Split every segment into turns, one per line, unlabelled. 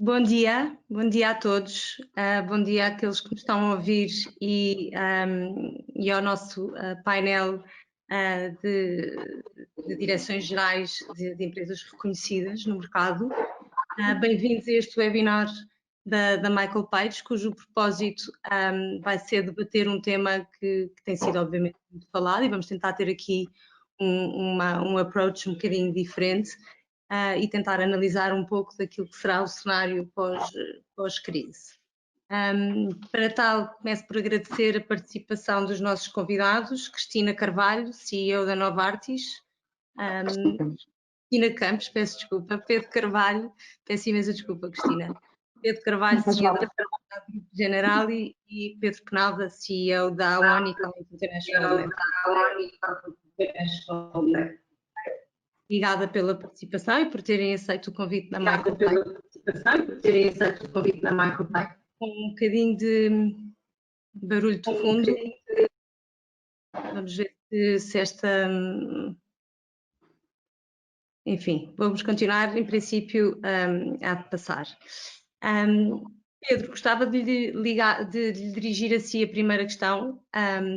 Bom dia a todos, bom dia àqueles que nos estão a ouvir e ao nosso painel de direções gerais de empresas reconhecidas no mercado. Bem-vindos a este webinar da Michael Page, cujo propósito vai ser debater um tema que tem sido obviamente muito falado, e vamos tentar ter aqui um approach um bocadinho diferente. E tentar analisar um pouco daquilo que será o cenário pós-crise. Para tal, começo por agradecer a participação dos nossos convidados, Cristina Carvalho, CEO da Novartis, Cristina Campos, peço desculpa, Pedro Carvalho, peço imensa desculpa, Cristina, Pedro Carvalho, CEO da Grupo Generali, e Pedro Penalva, CEO da Unical International. Obrigada pela participação e por terem aceito o convite da Michael Page. Com um bocadinho de barulho de fundo. Vamos ver se esta... Enfim, vamos continuar, em princípio, a passar. Pedro, gostava de lhe dirigir a si a primeira questão,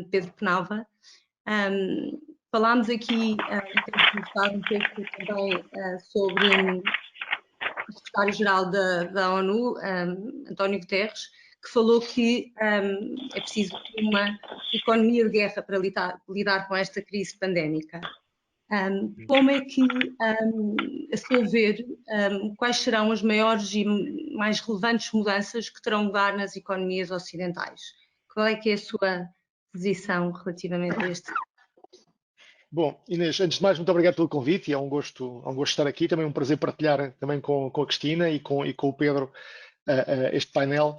Pedro Penalva. Falámos aqui, temos conversado um pouco também sobre o secretário-geral da ONU, António Guterres, que falou que é preciso uma economia de guerra para lidar com esta crise pandémica. Como é que, a seu ver, quais serão as maiores e mais relevantes mudanças que terão lugar nas economias ocidentais? Qual é que é a sua posição relativamente a este?
Bom, Inês, antes de mais, muito obrigado pelo convite, e é um gosto estar aqui, também um prazer partilhar também com a Cristina e com o Pedro este painel.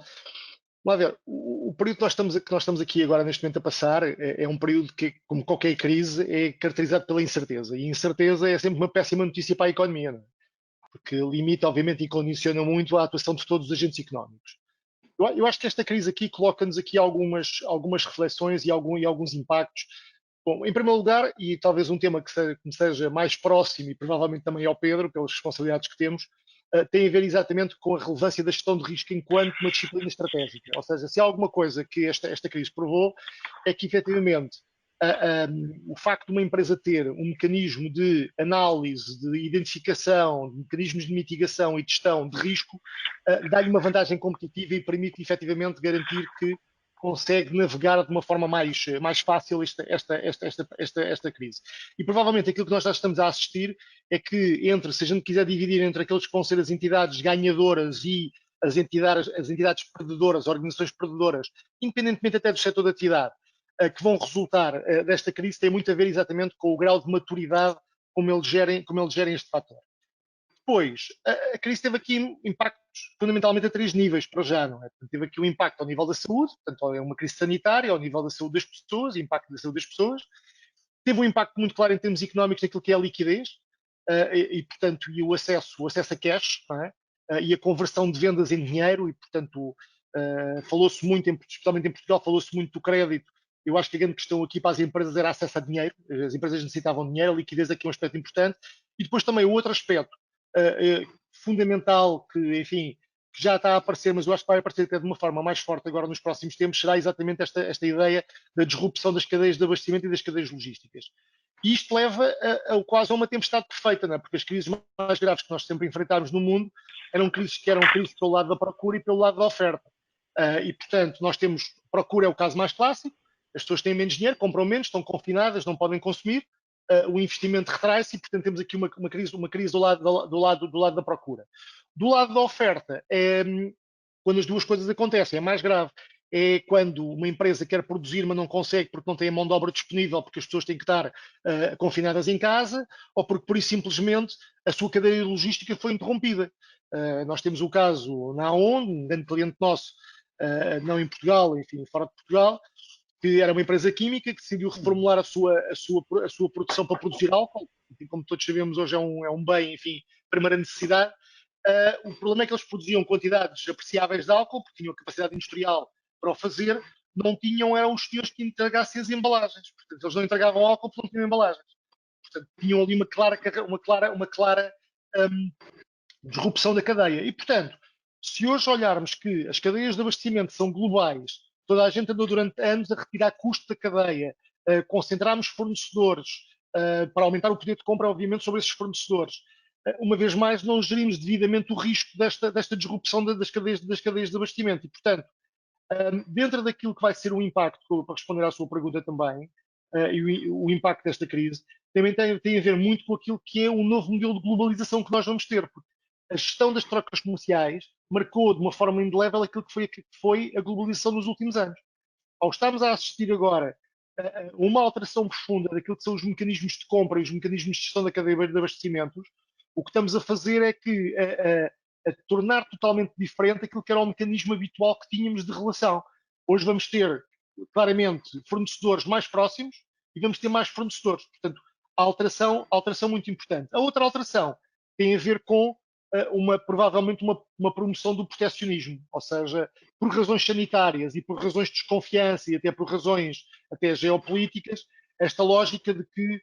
Vamos lá ver, o período que nós estamos aqui agora neste momento a passar é um período que, como qualquer crise, é caracterizado pela incerteza, e incerteza é sempre uma péssima notícia para a economia, não é? Porque limita, obviamente, e condiciona muito a atuação de todos os agentes económicos. Eu acho que esta crise aqui coloca-nos aqui algumas reflexões e alguns impactos. Bom, em primeiro lugar, e talvez um tema que me seja mais próximo e provavelmente também ao Pedro, pelas responsabilidades que temos, tem a ver exatamente com a relevância da gestão de risco enquanto uma disciplina estratégica. Ou seja, se há alguma coisa que esta crise provou, é que efetivamente o facto de uma empresa ter um mecanismo de análise, de identificação, de mecanismos de mitigação e de gestão de risco, dá-lhe uma vantagem competitiva e permite efetivamente garantir que consegue navegar de uma forma mais fácil esta crise. E provavelmente aquilo que nós já estamos a assistir é que, se a gente quiser dividir entre aqueles que vão ser as entidades ganhadoras e as entidades perdedoras, organizações perdedoras, independentemente até do setor da atividade, que vão resultar desta crise, tem muito a ver exatamente com o grau de maturidade como eles gerem este fator. Depois, a crise teve aqui impactos fundamentalmente a três níveis, para já, não é? Teve aqui um impacto ao nível da saúde, portanto, é uma crise sanitária, ao nível da saúde das pessoas, impacto da saúde das pessoas. Teve um impacto muito claro em termos económicos naquilo que é a liquidez portanto, e o acesso a cash, não é? E a conversão de vendas em dinheiro, e, portanto, falou-se muito, especialmente em Portugal, falou-se muito do crédito. Eu acho que a grande questão aqui para as empresas era acesso a dinheiro. As empresas necessitavam de dinheiro, a liquidez aqui é um aspecto importante. E depois também o outro aspecto fundamental que, enfim, que já está a aparecer, mas eu acho que vai aparecer até de uma forma mais forte agora nos próximos tempos, será exatamente esta ideia da disrupção das cadeias de abastecimento e das cadeias logísticas. E isto leva quase a uma tempestade perfeita, não é? Porque as crises mais graves que nós sempre enfrentámos no mundo eram crises pelo lado da procura e pelo lado da oferta. E, portanto, nós temos, procura é o caso mais clássico, as pessoas têm menos dinheiro, compram menos, estão confinadas, não podem consumir, o investimento retrai-se e, portanto, temos aqui uma crise do lado da procura. Do lado da oferta, quando as duas coisas acontecem, é mais grave. É quando uma empresa quer produzir, mas não consegue porque não tem a mão de obra disponível, porque as pessoas têm que estar confinadas em casa, ou porque, por isso, simplesmente, a sua cadeia logística foi interrompida. Nós temos o caso na AON, um grande cliente nosso, não em Portugal, enfim, fora de Portugal, que era uma empresa química que decidiu reformular a sua produção para produzir álcool. Enfim, como todos sabemos, hoje é um bem, enfim, primeira necessidade. O problema é que eles produziam quantidades apreciáveis de álcool, porque tinham a capacidade industrial para o fazer, não tinham, eram os senhores que entregassem as embalagens. Portanto, eles não entregavam álcool porque não tinham embalagens. Portanto, tinham ali uma clara disrupção da cadeia. E, portanto, Se hoje olharmos que as cadeias de abastecimento são globais, toda a gente andou durante anos a retirar custo da cadeia, concentrarmos fornecedores para aumentar o poder de compra, obviamente, sobre esses fornecedores. Uma vez mais, não gerimos devidamente o risco desta disrupção das cadeias de abastecimento. E, portanto, dentro daquilo que vai ser o impacto, para responder à sua pergunta também, e o impacto desta crise, também tem a ver muito com aquilo que é o novo modelo de globalização que nós vamos ter, porque a gestão das trocas comerciais marcou de uma forma indelével aquilo que foi a globalização nos últimos anos. Ao estarmos a assistir agora a uma alteração profunda daquilo que são os mecanismos de compra e os mecanismos de gestão da cadeia de abastecimentos, o que estamos a fazer é que a tornar totalmente diferente aquilo que era o mecanismo habitual que tínhamos de relação. Hoje vamos ter, claramente, fornecedores mais próximos e vamos ter mais fornecedores. Portanto, alteração muito importante. A outra alteração tem a ver com provavelmente uma promoção do proteccionismo, ou seja, por razões sanitárias e por razões de desconfiança e até por razões até geopolíticas, esta lógica de que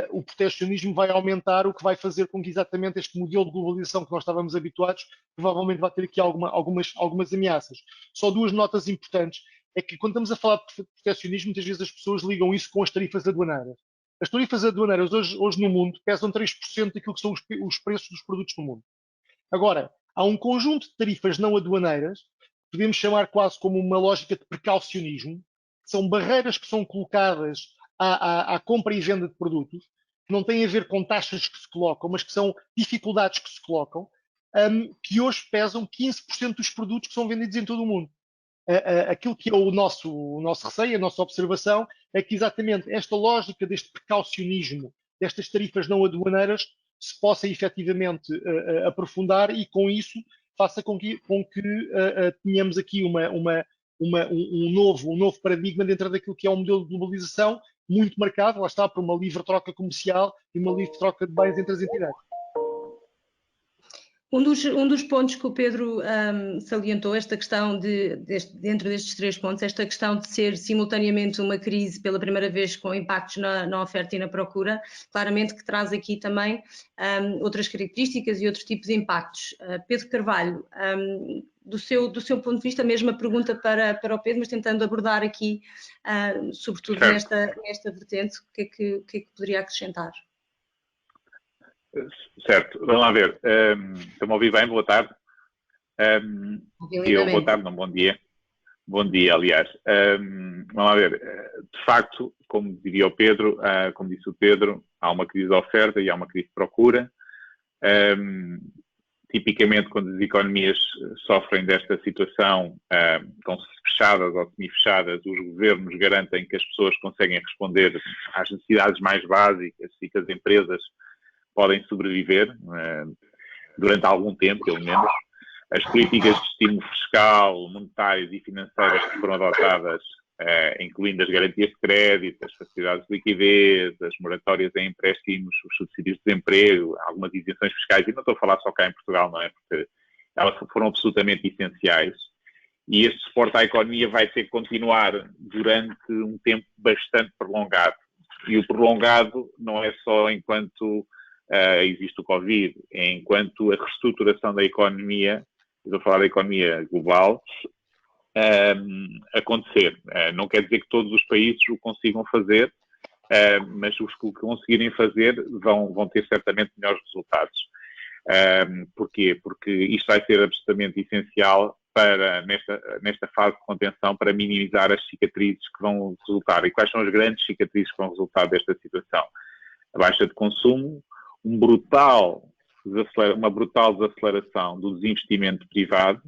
o proteccionismo vai aumentar, o que vai fazer com que exatamente este modelo de globalização que nós estávamos habituados provavelmente vai ter aqui algumas ameaças. Só duas notas importantes. É que quando estamos a falar de proteccionismo, muitas vezes as pessoas ligam isso com as tarifas aduaneiras. As tarifas aduaneiras hoje no mundo pesam 3% daquilo que são os preços dos produtos no mundo. Agora, há um conjunto de tarifas não aduaneiras, podemos chamar quase como uma lógica de precaucionismo, que são barreiras que são colocadas à compra e venda de produtos, que não têm a ver com taxas que se colocam, mas que são dificuldades que se colocam, que hoje pesam 15% dos produtos que são vendidos em todo o mundo. Aquilo que é o nosso receio, a nossa observação, é que exatamente esta lógica deste precaucionismo, destas tarifas não aduaneiras, se possa efetivamente aprofundar e, com isso, faça com que tenhamos aqui um novo paradigma dentro daquilo que é um modelo de globalização muito marcado, lá está, por uma livre troca comercial e uma livre troca de bens entre as entidades.
Um dos pontos que o Pedro salientou, esta questão dentro destes 3 pontos, esta questão de ser simultaneamente uma crise pela primeira vez com impactos na oferta e na procura, claramente que traz aqui também outras características e outros tipos de impactos. Pedro Carvalho, do seu ponto de vista, a mesma pergunta para o Pedro, mas tentando abordar aqui, sobretudo nesta vertente, o que é que poderia acrescentar?
Certo, vamos lá ver. Estão-me a ouvir bem? Boa tarde. Boa tarde, não, bom dia. Bom dia, aliás. Vamos lá ver. De facto, como diria o Pedro, como disse o Pedro, há uma crise de oferta e há uma crise de procura. Tipicamente, quando as economias sofrem desta situação, estão fechadas ou semi-fechadas, os governos garantem que as pessoas conseguem responder às necessidades mais básicas e que as empresas podem sobreviver durante algum tempo, pelo menos. As políticas de estímulo fiscal, monetárias e financeiras que foram adotadas, incluindo as garantias de crédito, as facilidades de liquidez, as moratórias em empréstimos, os subsídios de desemprego, algumas isenções fiscais, e não estou a falar só cá em Portugal, não é? Porque elas foram absolutamente essenciais. E este suporte à economia vai ter que continuar durante um tempo bastante prolongado. E o prolongado não é só enquanto existe o Covid, enquanto a reestruturação da economia, estou a falar da economia global, acontecer. Não quer dizer que todos os países o consigam fazer, mas os que o conseguirem fazer vão ter certamente melhores resultados. Porquê? Porque isto vai ser absolutamente essencial para, nesta fase de contenção, para minimizar as cicatrizes que vão resultar. E quais são as grandes cicatrizes que vão resultar desta situação? A baixa de consumo, uma brutal desaceleração do desinvestimento privado,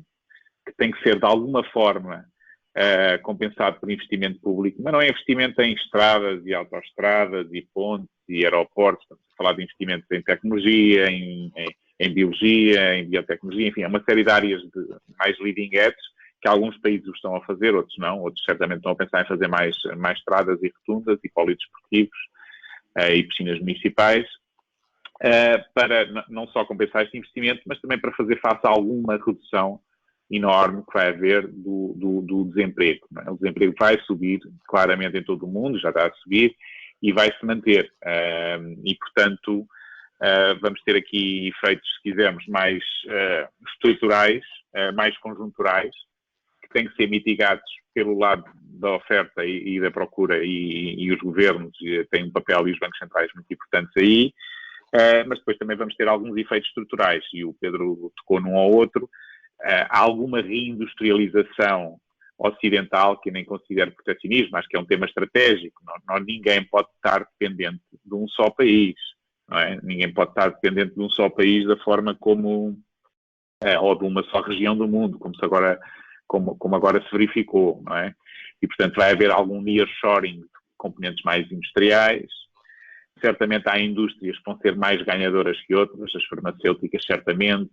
que tem que ser de alguma forma compensado por investimento público, mas não é investimento em estradas e autoestradas e pontes e aeroportos, estamos a falar de investimentos em tecnologia, em biologia, em biotecnologia, enfim, é uma série de áreas mais leading edge, que alguns países o estão a fazer, outros não, outros certamente estão a pensar em fazer mais estradas e rotundas e polidesportivos e piscinas municipais, para não só compensar este investimento, mas também para fazer face a alguma redução enorme que vai haver do desemprego. Não é? O desemprego vai subir claramente em todo o mundo, já está a subir, e vai se manter. E, portanto, vamos ter aqui efeitos, se quisermos, mais estruturais, mais conjunturais, que têm que ser mitigados pelo lado da oferta e da procura, e os governos têm um papel, e os bancos centrais muito importantes aí, mas depois também vamos ter alguns efeitos estruturais, e o Pedro tocou num ou outro. Há alguma reindustrialização ocidental, que eu nem considero proteccionismo, acho que é um tema estratégico. Ninguém pode estar dependente de um só país, não é? Ninguém pode estar dependente de um só país da forma como, ou de uma só região do mundo, como agora se verificou, não é? E, portanto, vai haver algum nearshoring de componentes mais industriais. Certamente há indústrias que vão ser mais ganhadoras que outras, as farmacêuticas certamente,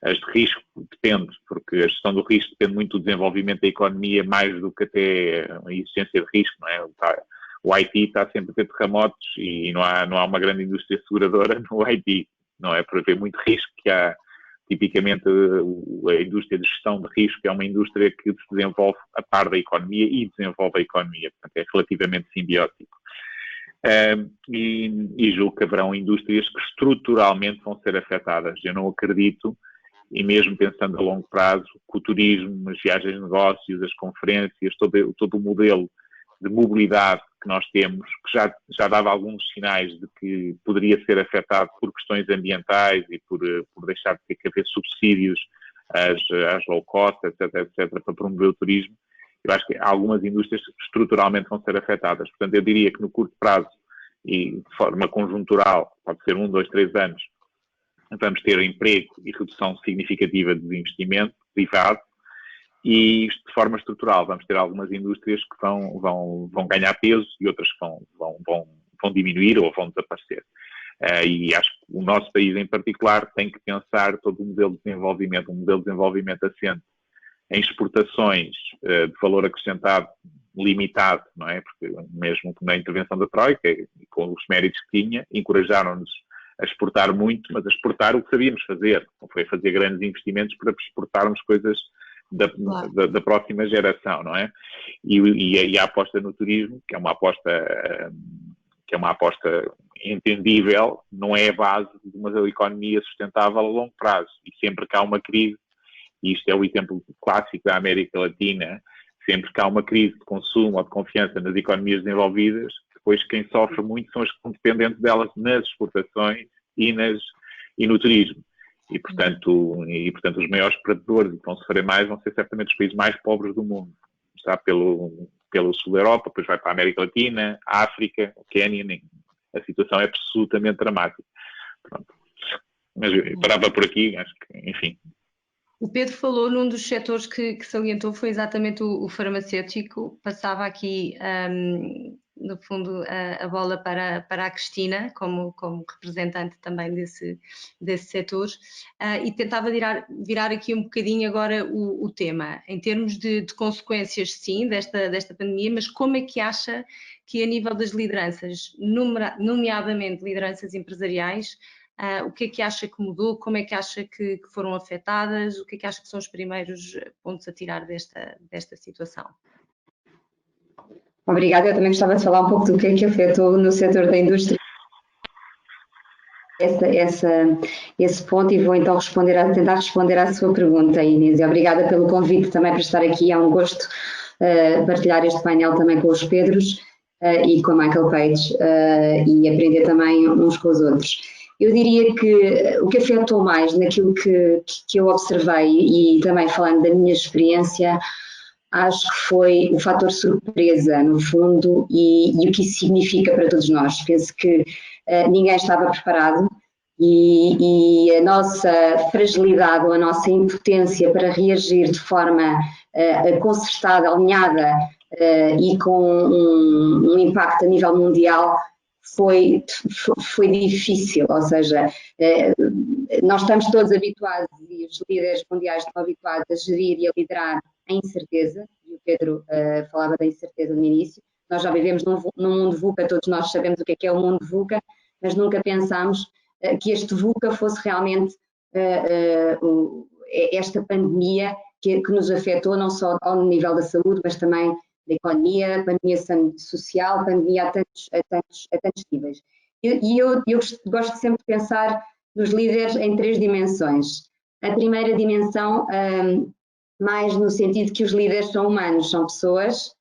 as de risco depende, porque a gestão do risco depende muito do desenvolvimento da economia, mais do que até a existência de risco, não é? O IT está sempre a ter terremotos e não há uma grande indústria seguradora no IT, não é? Por haver muito risco, que há tipicamente a indústria de gestão de risco é uma indústria que se desenvolve a par da economia e desenvolve a economia, portanto é relativamente simbiótico. E julgo que haverão indústrias que estruturalmente vão ser afetadas. Eu não acredito, e mesmo pensando a longo prazo, que o turismo, as viagens de negócios, as conferências, todo o modelo de mobilidade que nós temos, que já dava alguns sinais de que poderia ser afetado por questões ambientais e por deixar de ter que haver subsídios às low cost, etc., para promover o turismo. Eu acho que algumas indústrias estruturalmente vão ser afetadas. Portanto, eu diria que no curto prazo e de forma conjuntural, pode ser 1, 2, 3 anos, vamos ter emprego e redução significativa do investimento privado, e de forma estrutural vamos ter algumas indústrias que vão ganhar peso e outras que vão diminuir ou vão desaparecer. E acho que o nosso país em particular tem que pensar todo um modelo de desenvolvimento assente em exportações de valor acrescentado limitado, não é? Porque mesmo na intervenção da Troika, com os méritos que tinha, encorajaram-nos a exportar muito, mas a exportar o que sabíamos fazer. Não foi fazer grandes investimentos para exportarmos coisas da próxima geração, não é? E a aposta no turismo, que é uma aposta entendível, não é a base de uma economia sustentável a longo prazo. E sempre que há uma crise, e isto é o exemplo clássico da América Latina, sempre que há uma crise de consumo ou de confiança nas economias desenvolvidas, depois quem sofre muito são as que estão dependentes delas nas exportações e no turismo. E portanto, os maiores predadores que vão sofrer mais vão ser certamente os países mais pobres do mundo. Está pelo sul da Europa, depois vai para a América Latina, a África, o Quênia, a situação é absolutamente dramática. Pronto. Mas eu parava por aqui, acho que, enfim.
O Pedro falou num dos setores que salientou, foi exatamente o farmacêutico. Passava aqui, no fundo, a bola para a Cristina, como representante também desse setor, e tentava virar aqui um bocadinho agora o tema, em termos de consequências, sim, desta pandemia, mas como é que acha que a nível das lideranças, nomeadamente lideranças empresariais, o que é que acha que mudou, como é que acha que foram afetadas, o que é que acha que são os primeiros pontos a tirar desta situação?
Obrigada, eu também gostava de falar um pouco do que é que afetou no setor da indústria esse ponto, e vou então tentar responder à sua pergunta, Inês. Obrigada pelo convite também para estar aqui, é um gosto partilhar este painel também com os Pedros e com a Michael Page e aprender também uns com os outros. Eu diria que o que afetou mais naquilo que eu observei, e também falando da minha experiência, acho que foi o fator surpresa, no fundo, e o que isso significa para todos nós. Penso que ninguém estava preparado e a nossa fragilidade ou a nossa impotência para reagir de forma concertada, alinhada e com um impacto a nível mundial foi difícil, ou seja, nós estamos todos habituados, e os líderes mundiais estão habituados a gerir e a liderar a incerteza, e o Pedro falava da incerteza no início. Nós já vivemos num mundo VUCA, todos nós sabemos o que é o mundo VUCA, mas nunca pensámos que este VUCA fosse realmente esta pandemia que nos afetou não só ao nível da saúde, mas também da economia, pandemia social, pandemia a tantos níveis. Eu gosto sempre de pensar nos líderes em 3 dimensões. A primeira dimensão, mais no sentido que os líderes são humanos, são pessoas,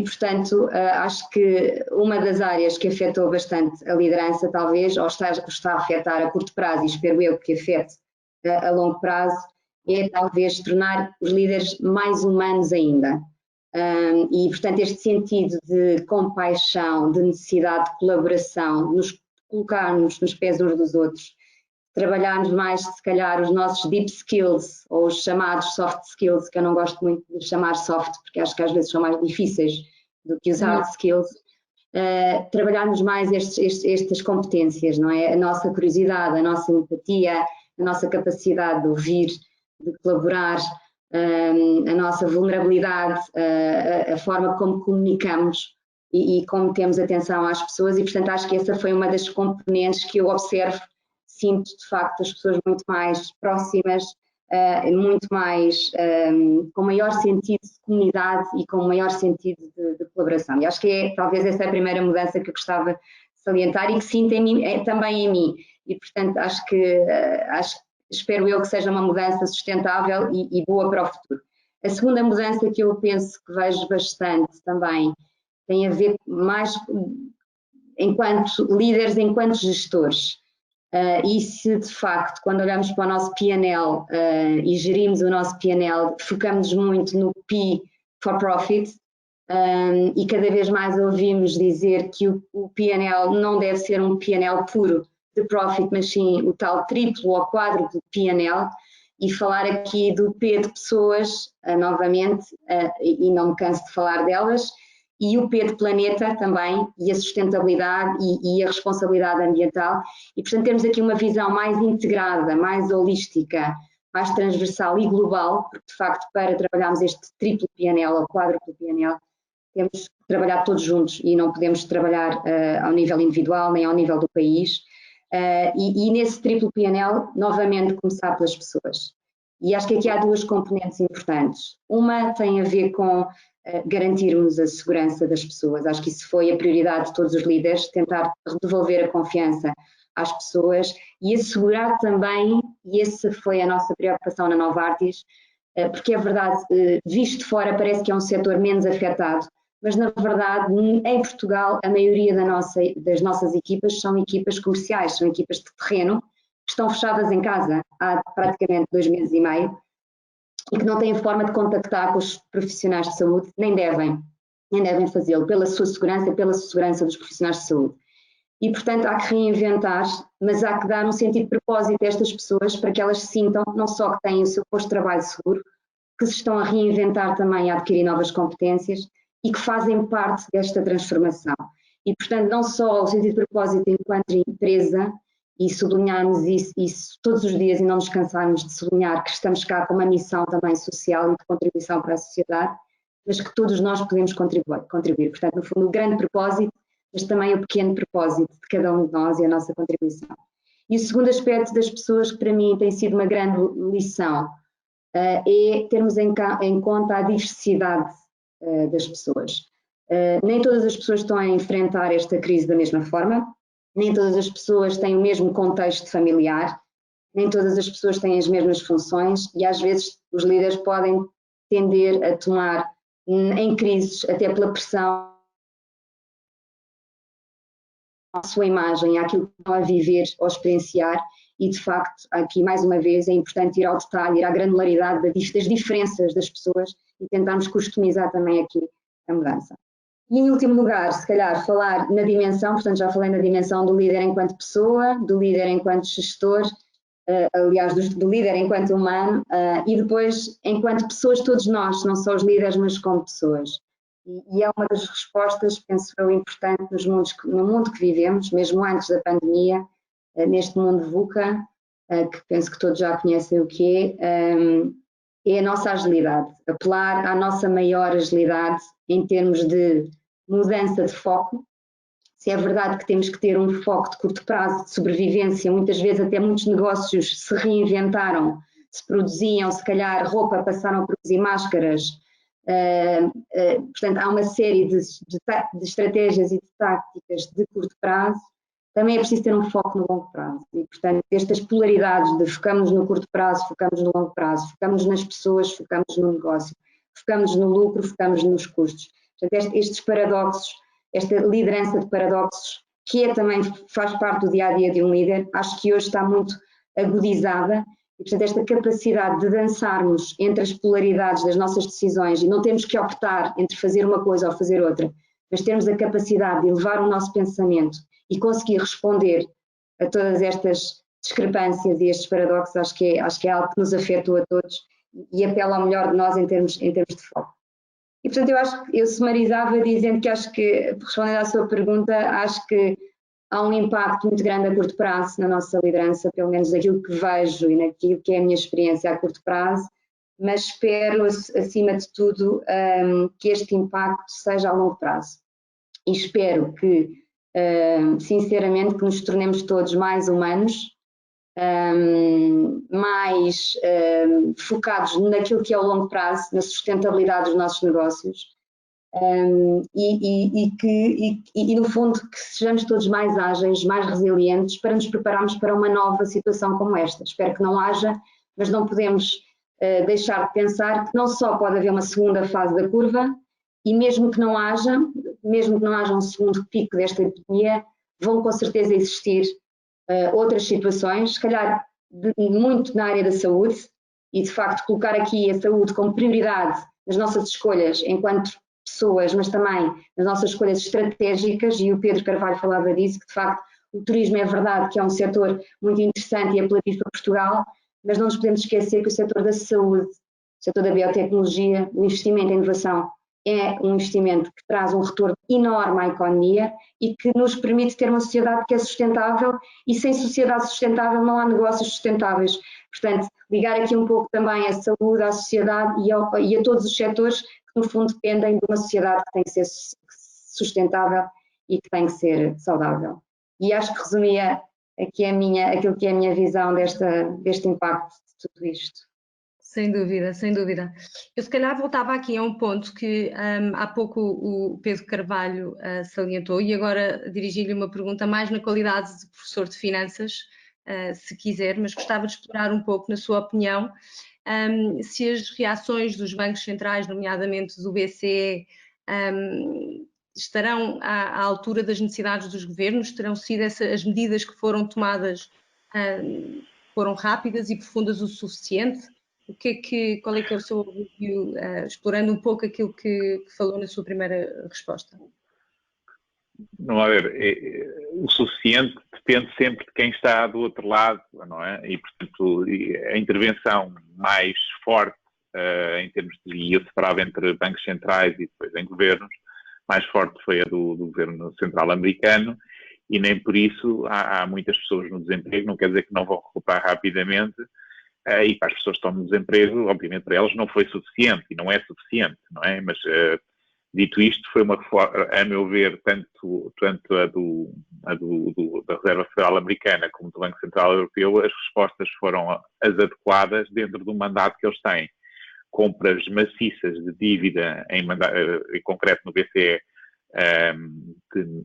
portanto, acho que uma das áreas que afetou bastante a liderança, talvez, ou está a afetar a curto prazo, e espero eu que afete a longo prazo, é talvez tornar os líderes mais humanos ainda. Portanto, este sentido de compaixão, de necessidade de colaboração, nos colocarmos nos pés uns dos outros, trabalharmos mais, se calhar, os nossos deep skills, ou os chamados soft skills, que eu não gosto muito de chamar soft, porque acho que às vezes são mais difíceis do que os hard skills, trabalharmos mais estas competências, não é? A nossa curiosidade, a nossa empatia, a nossa capacidade de ouvir, de colaborar, a nossa vulnerabilidade, a forma como comunicamos e como temos atenção às pessoas, e portanto acho que essa foi uma das componentes que eu observo. Sinto de facto as pessoas muito mais próximas, muito mais, com maior sentido de comunidade e com maior sentido de colaboração. E acho que talvez essa é a primeira mudança que eu gostava de salientar e que sinto em mim, também em mim. E portanto espero eu que seja uma mudança sustentável e boa para o futuro. A segunda mudança que eu penso que vejo bastante também tem a ver mais enquanto líderes, enquanto gestores. E se de facto, quando olhamos para o nosso P&L e gerimos o nosso P&L, focamos muito no P for profit, e cada vez mais ouvimos dizer que o P&L não deve ser um P&L puro de profit, mas sim o tal triplo ou quádruplo P&L, e falar aqui do P de pessoas, novamente, e não me canso de falar delas, e o P de planeta também, e a sustentabilidade e a responsabilidade ambiental, e portanto temos aqui uma visão mais integrada, mais holística, mais transversal e global, porque de facto para trabalharmos este triplo PNL ou quádruplo PNL, temos que trabalhar todos juntos e não podemos trabalhar ao nível individual nem ao nível do país, e nesse triplo PNL, novamente começar pelas pessoas. E acho que aqui há 2 componentes importantes. Uma tem a ver com garantirmos a segurança das pessoas. Acho que isso foi a prioridade de todos os líderes, tentar devolver a confiança às pessoas e assegurar também, e essa foi a nossa preocupação na Novartis, porque é verdade, visto de fora parece que é um setor menos afetado, mas na verdade em Portugal a maioria das nossas equipas são equipas comerciais, são equipas de terreno, que estão fechadas em casa há praticamente 2 meses e meio, e que não têm forma de contactar com os profissionais de saúde, nem devem fazê-lo, pela sua segurança e pela segurança dos profissionais de saúde. E, portanto, há que reinventar, mas há que dar um sentido de propósito a estas pessoas para que elas sintam, não só que têm o seu posto de trabalho seguro, que se estão a reinventar também, a adquirir novas competências e que fazem parte desta transformação. E, portanto, não só o sentido de propósito enquanto empresa, e sublinharmos isso todos os dias e não nos cansarmos de sublinhar que estamos cá com uma missão também social e de contribuição para a sociedade, mas que todos nós podemos contribuir. Portanto, no fundo, o grande propósito, mas também o pequeno propósito de cada um de nós e a nossa contribuição. E o segundo aspecto das pessoas, que para mim tem sido uma grande lição, é termos em conta a diversidade das pessoas. Nem todas as pessoas estão a enfrentar esta crise da mesma forma, nem todas as pessoas têm o mesmo contexto familiar, nem todas as pessoas têm as mesmas funções e às vezes os líderes podem tender a tomar em crises, até pela pressão, a sua imagem, àquilo que estão a viver ou experienciar, e de facto aqui mais uma vez é importante ir ao detalhe, ir à granularidade das diferenças das pessoas e tentarmos customizar também aqui a mudança. E em último lugar, se calhar, falar na dimensão, portanto já falei na dimensão do líder enquanto pessoa, do líder enquanto gestor, aliás, do líder enquanto humano, e depois enquanto pessoas, todos nós, não só os líderes, mas como pessoas. E é uma das respostas, penso eu, importante no mundo que vivemos, mesmo antes da pandemia, neste mundo VUCA, que penso que todos já conhecem o que é a nossa agilidade, apelar à nossa maior agilidade em termos de mudança de foco. Se é verdade que temos que ter um foco de curto prazo, de sobrevivência, muitas vezes até muitos negócios se reinventaram, se produziam, se calhar roupa, passaram a produzir máscaras, Portanto, há uma série de estratégias e de táticas de curto prazo. Também é preciso ter um foco no longo prazo. E, portanto, estas polaridades de focamos no curto prazo, focamos no longo prazo, focamos nas pessoas, focamos no negócio, focamos no lucro, focamos nos custos. Portanto, estes paradoxos, esta liderança de paradoxos, que também faz parte do dia-a-dia de um líder, acho que hoje está muito agudizada. E, portanto, esta capacidade de dançarmos entre as polaridades das nossas decisões e não temos que optar entre fazer uma coisa ou fazer outra, mas termos a capacidade de elevar o nosso pensamento e conseguir responder a todas estas discrepâncias e estes paradoxos, acho que é algo que nos afetou a todos e apela ao melhor de nós em termos de foco. E, portanto, eu acho que eu sumarizava dizendo que acho que, respondendo à sua pergunta, acho que há um impacto muito grande a curto prazo na nossa liderança, pelo menos daquilo que vejo e naquilo que é a minha experiência a curto prazo, mas espero, acima de tudo, que este impacto seja a longo prazo. E espero que, sinceramente, que nos tornemos todos mais humanos, mais focados naquilo que é o longo prazo, na sustentabilidade dos nossos negócios, e no fundo que sejamos todos mais ágeis, mais resilientes para nos prepararmos para uma nova situação como esta. Espero que não haja, mas não podemos deixar de pensar que não só pode haver uma segunda fase da curva e mesmo que não haja um segundo pico desta epidemia, vão com certeza existir outras situações, se calhar muito na área da saúde, e de facto colocar aqui a saúde como prioridade nas nossas escolhas enquanto pessoas, mas também nas nossas escolhas estratégicas, e o Pedro Carvalho falava disso, que de facto o turismo é verdade que é um setor muito interessante e apelativo para Portugal, mas não nos podemos esquecer que o setor da saúde, o setor da biotecnologia, o investimento em inovação é um investimento que traz um retorno enorme à economia e que nos permite ter uma sociedade que é sustentável, e sem sociedade sustentável não há negócios sustentáveis. Portanto, ligar aqui um pouco também a saúde, à sociedade e a todos os setores que no fundo dependem de uma sociedade que tem que ser sustentável e que tem que ser saudável. E acho que resumia aqui aquilo que é a minha visão deste impacto de tudo isto.
Sem dúvida, sem dúvida. Eu se calhar voltava aqui a um ponto que há pouco o Pedro Carvalho salientou, e agora dirigi-lhe uma pergunta mais na qualidade de professor de finanças, se quiser, mas gostava de explorar um pouco, na sua opinião, se as reações dos bancos centrais, nomeadamente do BCE, estarão à altura das necessidades dos governos, terão sido as medidas que foram tomadas, foram rápidas e profundas o suficiente? Qual é que é o seu review, explorando um pouco aquilo que falou na sua primeira resposta?
Não, a ver, o suficiente depende sempre de quem está do outro lado, não é? E, portanto, a intervenção mais forte em termos de, e eu separava entre bancos centrais e depois em governos, mais forte foi a do governo central americano, e nem por isso há muitas pessoas no desemprego, não quer dizer que não vão recuperar rapidamente, e para as pessoas que estão no desemprego, obviamente para elas não foi suficiente, e não é suficiente, não é? Mas, dito isto, foi uma reforma, a meu ver, tanto da Reserva Federal Americana como do Banco Central Europeu, as respostas foram as adequadas dentro do mandato que eles têm. Compras maciças de dívida, em concreto no BCE,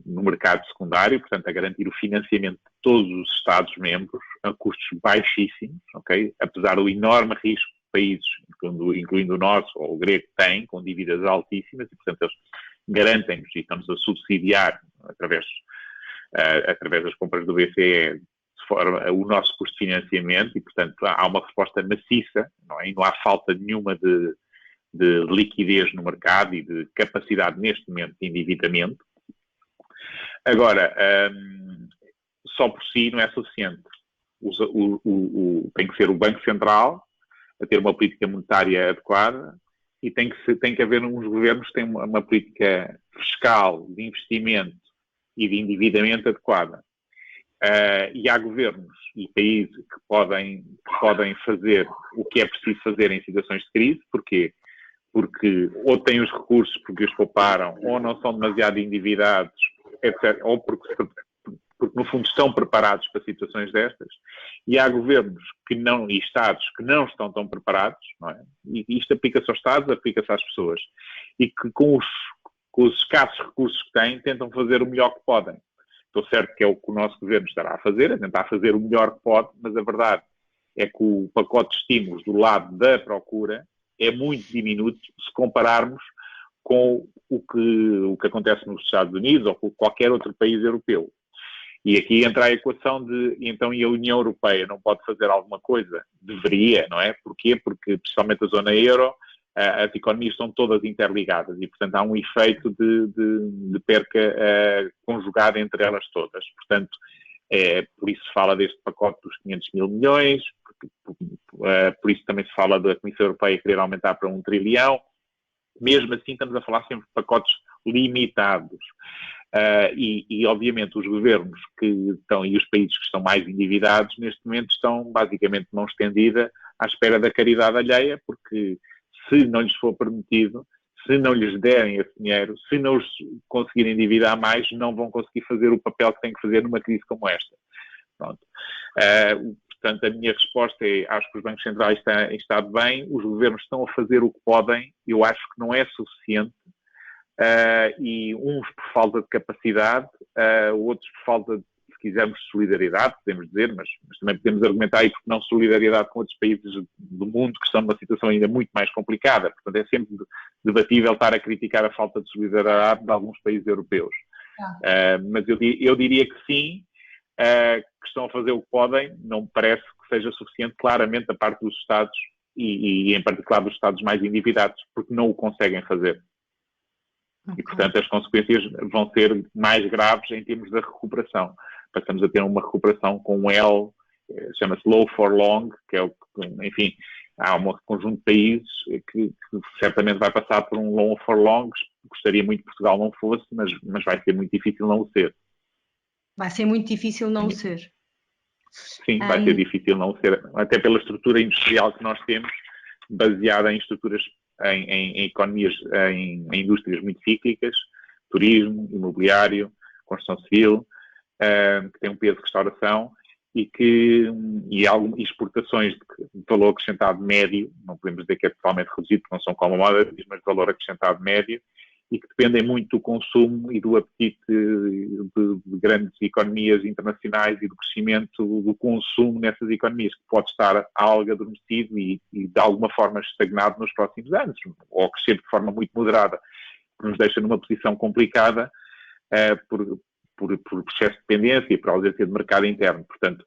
no mercado secundário, portanto, a garantir o financiamento de todos os Estados-membros a custos baixíssimos, ok? Apesar do enorme risco que países, incluindo o nosso, ou o grego, têm, com dívidas altíssimas, e, portanto, eles garantem-nos e estamos a subsidiar, através das compras do BCE, o nosso custo de financiamento, e, portanto, há uma resposta maciça, não é? E não há falta nenhuma de liquidez no mercado e de capacidade neste momento de endividamento. Agora, só por si não é suficiente. Tem que ser o Banco Central a ter uma política monetária adequada, e tem que haver uns governos que têm uma política fiscal de investimento e de endividamento adequada. E há governos e países que podem fazer o que é preciso fazer em situações de crise. Porquê? Porque ou têm os recursos porque os pouparam, ou não são demasiado endividados, etc., ou porque porque no fundo estão preparados para situações destas, e há governos que não, e Estados que não estão tão preparados, não é? E isto aplica-se aos Estados, aplica-se às pessoas, e que com os escassos recursos que têm, tentam fazer o melhor que podem. Estou certo que é o que o nosso governo estará a fazer, a tentar fazer o melhor que pode, mas a verdade é que o pacote de estímulos do lado da procura é muito diminuto se compararmos com o que acontece nos Estados Unidos ou com qualquer outro país europeu. E aqui entra a equação de, então, e a União Europeia não pode fazer alguma coisa? Deveria, não é? Porquê? Porque, principalmente a zona euro, as economias estão todas interligadas e, portanto, há um efeito de perca conjugada entre elas todas. Portanto, por isso se fala deste pacote dos 500 mil milhões, por isso também se fala da Comissão Europeia querer aumentar para 1 trilhão. Mesmo assim, estamos a falar sempre de pacotes limitados. E, obviamente, os governos que estão e os países que estão mais endividados, neste momento, estão basicamente de mão estendida à espera da caridade alheia, porque se não lhes for permitido, se não lhes derem esse dinheiro, se não os conseguirem endividar mais, não vão conseguir fazer o papel que têm que fazer numa crise como esta. Pronto. Portanto, a minha resposta é, acho que os bancos centrais têm estado bem, os governos estão a fazer o que podem, eu acho que não é suficiente, e uns por falta de capacidade, outros por falta de, se quisermos, solidariedade, podemos dizer, mas também podemos argumentar aí porque não solidariedade com outros países do mundo que estão numa situação ainda muito mais complicada. Portanto, é sempre debatível estar a criticar a falta de solidariedade de alguns países europeus. Mas eu diria que sim, que estão a fazer o que podem, não me parece que seja suficiente, claramente, da parte dos Estados e em particular dos Estados mais endividados, porque não o conseguem fazer. E, portanto, as consequências vão ser mais graves em termos da recuperação. Passamos a ter uma recuperação com um L, chama-se Low for Long, que é o que, enfim, há um conjunto de países que certamente vai passar por um Low for Long. Gostaria muito que Portugal não fosse, mas vai ser muito difícil não o ser.
Vai ser muito difícil não o ser.
Sim, vai ser difícil não o ser, até pela estrutura industrial que nós temos, baseada em estruturas, em economias, em indústrias muito cíclicas, turismo, imobiliário, construção civil, que tem um peso de restauração e exportações de valor acrescentado médio, não podemos dizer que é totalmente reduzido, porque não são commodities, mas de valor acrescentado médio, e que dependem muito do consumo e do apetite de grandes economias internacionais e do crescimento do consumo nessas economias, que pode estar algo adormecido e de alguma forma estagnado nos próximos anos, ou crescer de forma muito moderada, que nos deixa numa posição complicada por excesso de dependência e por ausência de mercado interno. Portanto,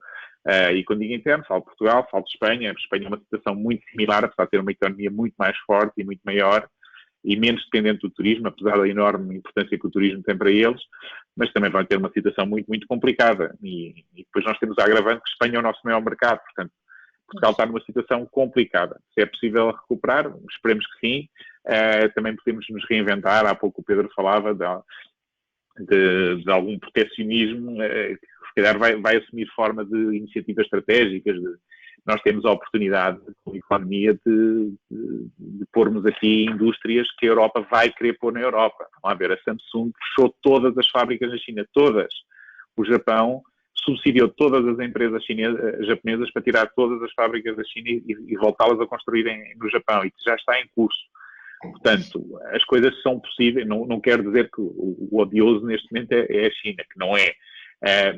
e quando digo interno, falo de Portugal, falo de Espanha. A Espanha é uma situação muito similar, apesar de ter uma economia muito mais forte e muito maior, e menos dependente do turismo, apesar da enorme importância que o turismo tem para eles, mas também vai ter uma situação muito, muito complicada. E depois nós temos a agravante que Espanha é o nosso maior mercado, portanto, Portugal está numa situação complicada. Se é possível recuperar, esperemos que sim. Também podemos nos reinventar. Há pouco o Pedro falava de algum proteccionismo, que se calhar vai assumir forma de iniciativas estratégicas, nós temos a oportunidade, com a economia, de pormos aqui indústrias que a Europa vai querer pôr na Europa. Vamos ver, a Samsung fechou todas as fábricas na China, todas. O Japão subsidiou todas as empresas japonesas para tirar todas as fábricas da China e voltá-las a construir no Japão, e que já está em curso. Portanto, as coisas são possíveis. Não quero dizer que o odioso neste momento é a China, que não é.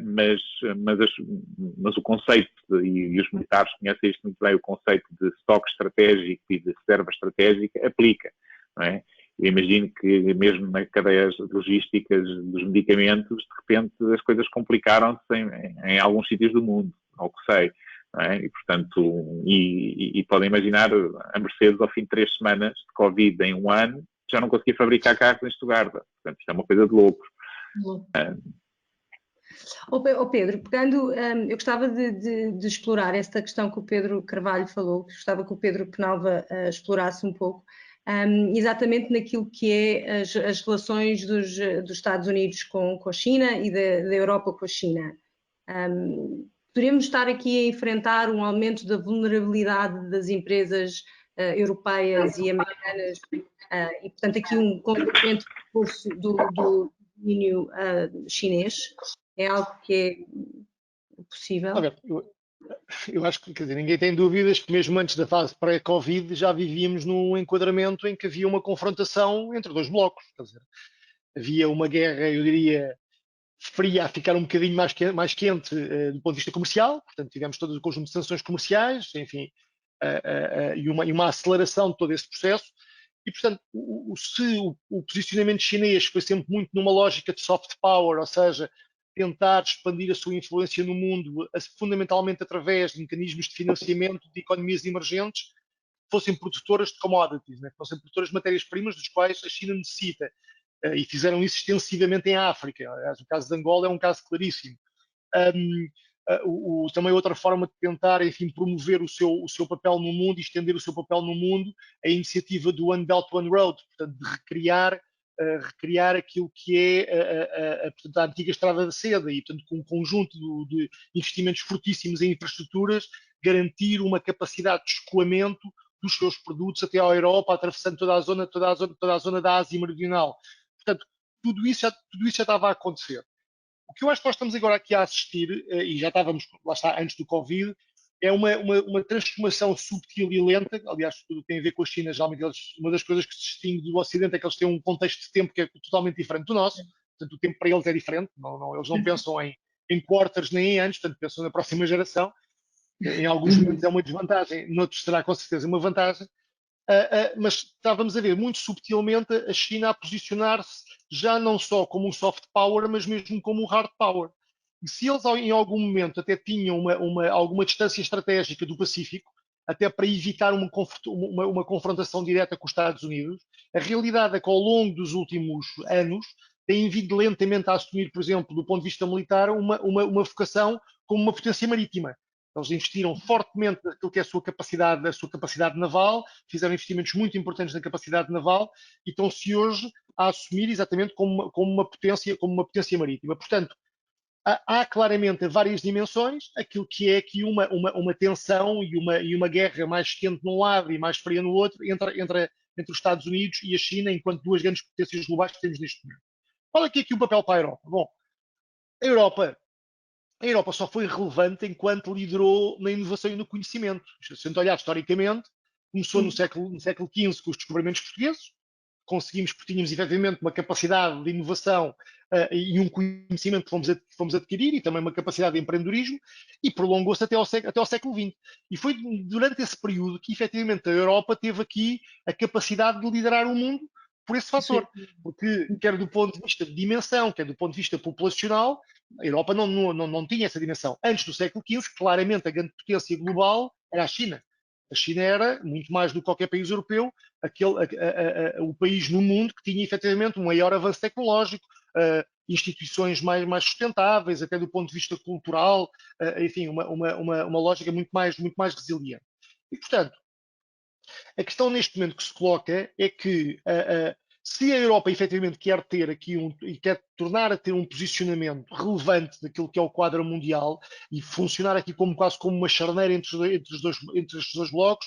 Mas o conceito, e os militares conhecem isto muito bem, o conceito de estoque estratégico e de reserva estratégica aplica, não é? Eu imagino que mesmo nas cadeias logísticas dos medicamentos, de repente as coisas complicaram-se em alguns sítios do mundo, ao que sei, não é? E, portanto, e podem imaginar a Mercedes, ao fim de 3 semanas de Covid em um ano, já não conseguia fabricar carros em Stuttgart. Portanto, isto é uma coisa de loucos.
Pedro, pegando, eu gostava de explorar esta questão que o Pedro Carvalho falou, gostava que o Pedro Penalva explorasse um pouco, exatamente naquilo que é as relações dos Estados Unidos com a China e da Europa com a China. Poderíamos estar aqui a enfrentar um aumento da vulnerabilidade das empresas europeias e americanas e, portanto, aqui um consequente reforço do domínio chinês. É algo que é possível?
A ver, eu acho que, quer dizer, ninguém tem dúvidas que mesmo antes da fase pré-Covid já vivíamos num enquadramento em que havia uma confrontação entre dois blocos. Quer dizer, havia uma guerra, eu diria, fria a ficar um bocadinho mais quente do ponto de vista comercial. Portanto, tivemos todo o conjunto de sanções comerciais, enfim, e uma aceleração de todo esse processo. E, portanto, o posicionamento chinês foi sempre muito numa lógica de soft power, ou seja, tentar expandir a sua influência no mundo, fundamentalmente através de mecanismos de financiamento de economias emergentes, que fossem produtoras de commodities, né? Que fossem produtoras de matérias-primas, dos quais a China necessita. E fizeram isso extensivamente em África. Aliás, o caso de Angola é um caso claríssimo. Um, também outra forma de tentar, enfim, promover o seu papel no mundo e estender o seu papel no mundo, a iniciativa do One Belt One Road, portanto, de recriar aquilo que é portanto, a antiga Estrada da Seda e, portanto, com um conjunto de investimentos fortíssimos em infraestruturas, garantir uma capacidade de escoamento dos seus produtos até à Europa, atravessando toda a zona da Ásia Meridional. Portanto, tudo isso já estava a acontecer. O que eu acho que nós estamos agora aqui a assistir, e já estávamos, lá está, antes do Covid, é uma transformação subtil e lenta. Aliás, tudo tem a ver com a China. Geralmente, uma das coisas que se distingue do Ocidente é que eles têm um contexto de tempo que é totalmente diferente do nosso. Portanto, o tempo para eles é diferente. Eles não pensam em quarters nem em anos, portanto, pensam na próxima geração. Em alguns momentos é uma desvantagem, noutros será com certeza uma vantagem. Mas estávamos a ver muito subtilmente a China a posicionar-se já não só como um soft power, mas mesmo como um hard power. E se eles em algum momento até tinham alguma distância estratégica do Pacífico, até para evitar uma confrontação direta com os Estados Unidos, a realidade é que ao longo dos últimos anos têm vindo lentamente a assumir, por exemplo, do ponto de vista militar, uma vocação como uma potência marítima. Eles investiram fortemente naquilo que é a sua capacidade naval, fizeram investimentos muito importantes na capacidade naval e estão-se hoje a assumir exatamente como uma potência marítima. Portanto, há claramente várias dimensões, aquilo que é aqui uma tensão e uma guerra mais quente num lado e mais fria no outro, entre os Estados Unidos e a China, enquanto duas grandes potências globais que temos neste momento. Qual é que é aqui o papel para a Europa? Bom, a Europa só foi relevante enquanto liderou na inovação e no conhecimento. Se a gente olhar historicamente, começou no século XV com os descobrimentos portugueses, conseguimos, porque tínhamos efetivamente uma capacidade de inovação e um conhecimento que fomos adquirir e também uma capacidade de empreendedorismo, e prolongou-se até ao século XX. E foi durante esse período que efetivamente a Europa teve aqui a capacidade de liderar o mundo por esse fator. Porque, quer do ponto de vista de dimensão, quer do ponto de vista populacional, a Europa não tinha essa dimensão. Antes do século XV, claramente, a grande potência global era a China. A China era, muito mais do que qualquer país europeu, o país no mundo que tinha efetivamente um maior avanço tecnológico, instituições mais sustentáveis, até do ponto de vista cultural, enfim, uma lógica muito mais resiliente. E, portanto, a questão neste momento que se coloca é que se a Europa efetivamente quer ter aqui e quer tornar a ter um posicionamento relevante daquilo que é o quadro mundial e funcionar aqui quase como uma charneira entre os dois blocos,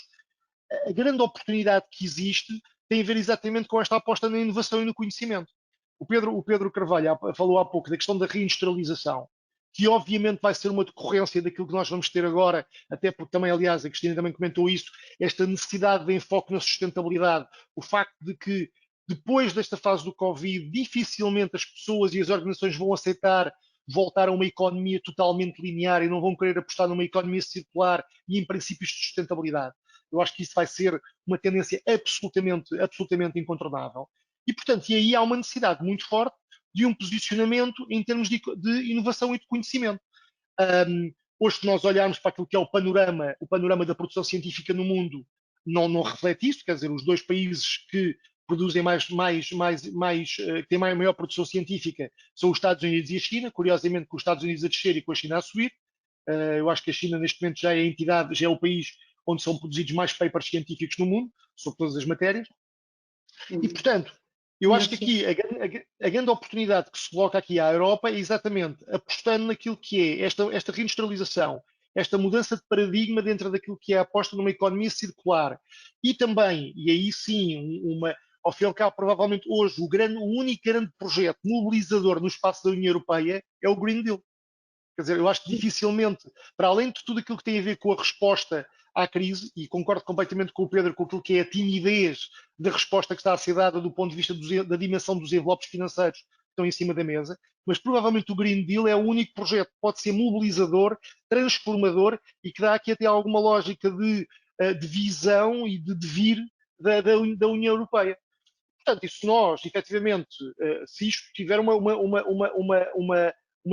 a grande oportunidade que existe tem a ver exatamente com esta aposta na inovação e no conhecimento. O Pedro Carvalho falou há pouco da questão da reindustrialização, que obviamente vai ser uma decorrência daquilo que nós vamos ter agora, até porque também, aliás, a Cristina também comentou isso, esta necessidade de enfoque na sustentabilidade, o facto de que depois desta fase do Covid, dificilmente as pessoas e as organizações vão aceitar voltar a uma economia totalmente linear e não vão querer apostar numa economia circular e em princípios de sustentabilidade. Eu acho que isso vai ser uma tendência absolutamente incontornável. E, portanto, e aí há uma necessidade muito forte de um posicionamento em termos de inovação e de conhecimento. Hoje, se nós olharmos para aquilo que é o panorama da produção científica no mundo, não reflete isso, quer dizer, os dois países que produzem que têm maior produção científica são os Estados Unidos e a China, curiosamente com os Estados Unidos a descer e com a China a subir. Eu acho que a China neste momento já é a entidade, já é o país onde são produzidos mais papers científicos no mundo, sobre todas as matérias. E, portanto, eu acho que aqui a grande oportunidade que se coloca aqui à Europa é exatamente apostando naquilo que é esta reindustrialização, esta mudança de paradigma dentro daquilo que é a aposta numa economia circular e também, e aí sim, ao fim e ao cabo, provavelmente hoje, o único grande projeto mobilizador no espaço da União Europeia é o Green Deal. Quer dizer, eu acho que dificilmente, para além de tudo aquilo que tem a ver com a resposta à crise, e concordo completamente com o Pedro com aquilo que é a timidez da resposta que está a ser dada do ponto de vista da dimensão dos envelopes financeiros que estão em cima da mesa, mas provavelmente o Green Deal é o único projeto que pode ser mobilizador, transformador e que dá aqui até alguma lógica de visão e de devir da União Europeia. Portanto, e se nós, efetivamente, se isto tiver uma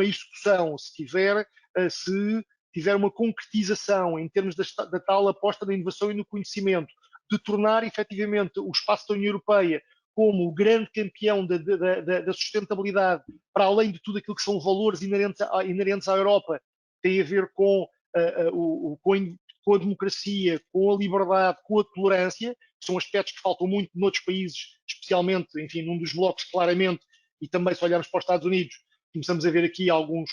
execução, se tiver uma concretização em termos da tal aposta na inovação e no conhecimento, de tornar efetivamente o espaço da União Europeia como o grande campeão da sustentabilidade, para além de tudo aquilo que são valores inerentes à Europa, tem a ver com a democracia, com a liberdade, com a tolerância, que são aspectos que faltam muito noutros países, especialmente, enfim, num dos blocos claramente, e também se olharmos para os Estados Unidos, começamos a ver aqui alguns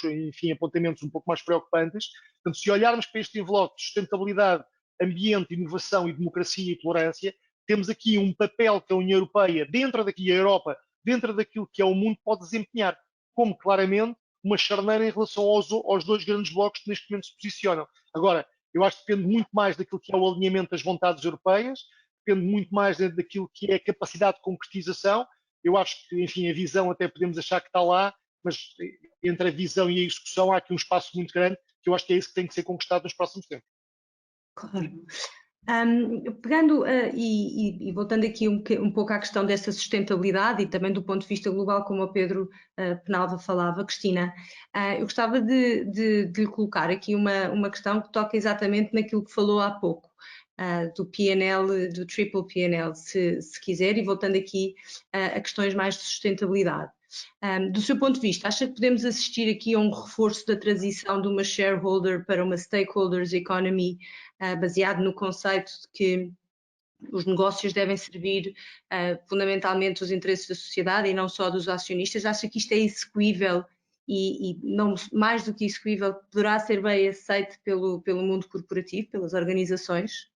enfim, apontamentos um pouco mais preocupantes. Portanto, se olharmos para este envelope de sustentabilidade, ambiente, inovação e democracia e tolerância, temos aqui um papel que a União Europeia, dentro daqui a Europa, dentro daquilo que é o mundo, pode desempenhar, como claramente uma charneira em relação aos dois grandes blocos que neste momento se posicionam. Agora, eu acho que depende muito mais daquilo que é o alinhamento das vontades europeias, depende muito mais daquilo que é a capacidade de concretização. Eu acho que, enfim, a visão até podemos achar que está lá, mas entre a visão e a execução há aqui um espaço muito grande, que eu acho que é isso que tem que ser conquistado nos próximos tempos.
Claro. Pegando e voltando aqui um pouco à questão dessa sustentabilidade e também do ponto de vista global, como o Pedro Penalva falava, Cristina, eu gostava de lhe colocar aqui uma questão que toca exatamente naquilo que falou há pouco, do PNL, do Triple PNL, se quiser, e voltando aqui a questões mais de sustentabilidade. Do seu ponto de vista, acha que podemos assistir aqui a um reforço da transição de uma shareholder para uma stakeholders economy, baseado no conceito de que os negócios devem servir fundamentalmente os interesses da sociedade e não só dos acionistas? Acha que isto é execuível e não mais do que execuível, poderá ser bem aceito pelo mundo corporativo, pelas organizações?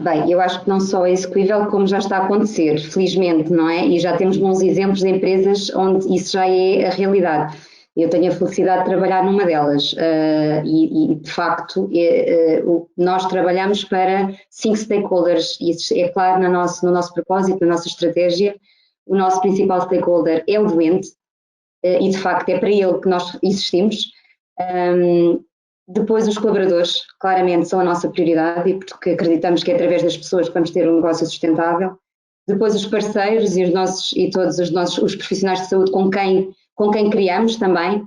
Bem, eu acho que não só é execuível, como já está a acontecer, felizmente, não é? E já temos bons exemplos de empresas onde isso já é a realidade. Eu tenho a felicidade de trabalhar numa delas e de facto, nós trabalhamos para 5 stakeholders, e isso é claro no nosso propósito, na nossa estratégia. O nosso principal stakeholder é o doente e de facto é para ele que nós existimos. Depois os colaboradores, claramente, são a nossa prioridade e porque acreditamos que é através das pessoas que vamos ter um negócio sustentável. Depois os parceiros e todos os profissionais de saúde com quem criamos também.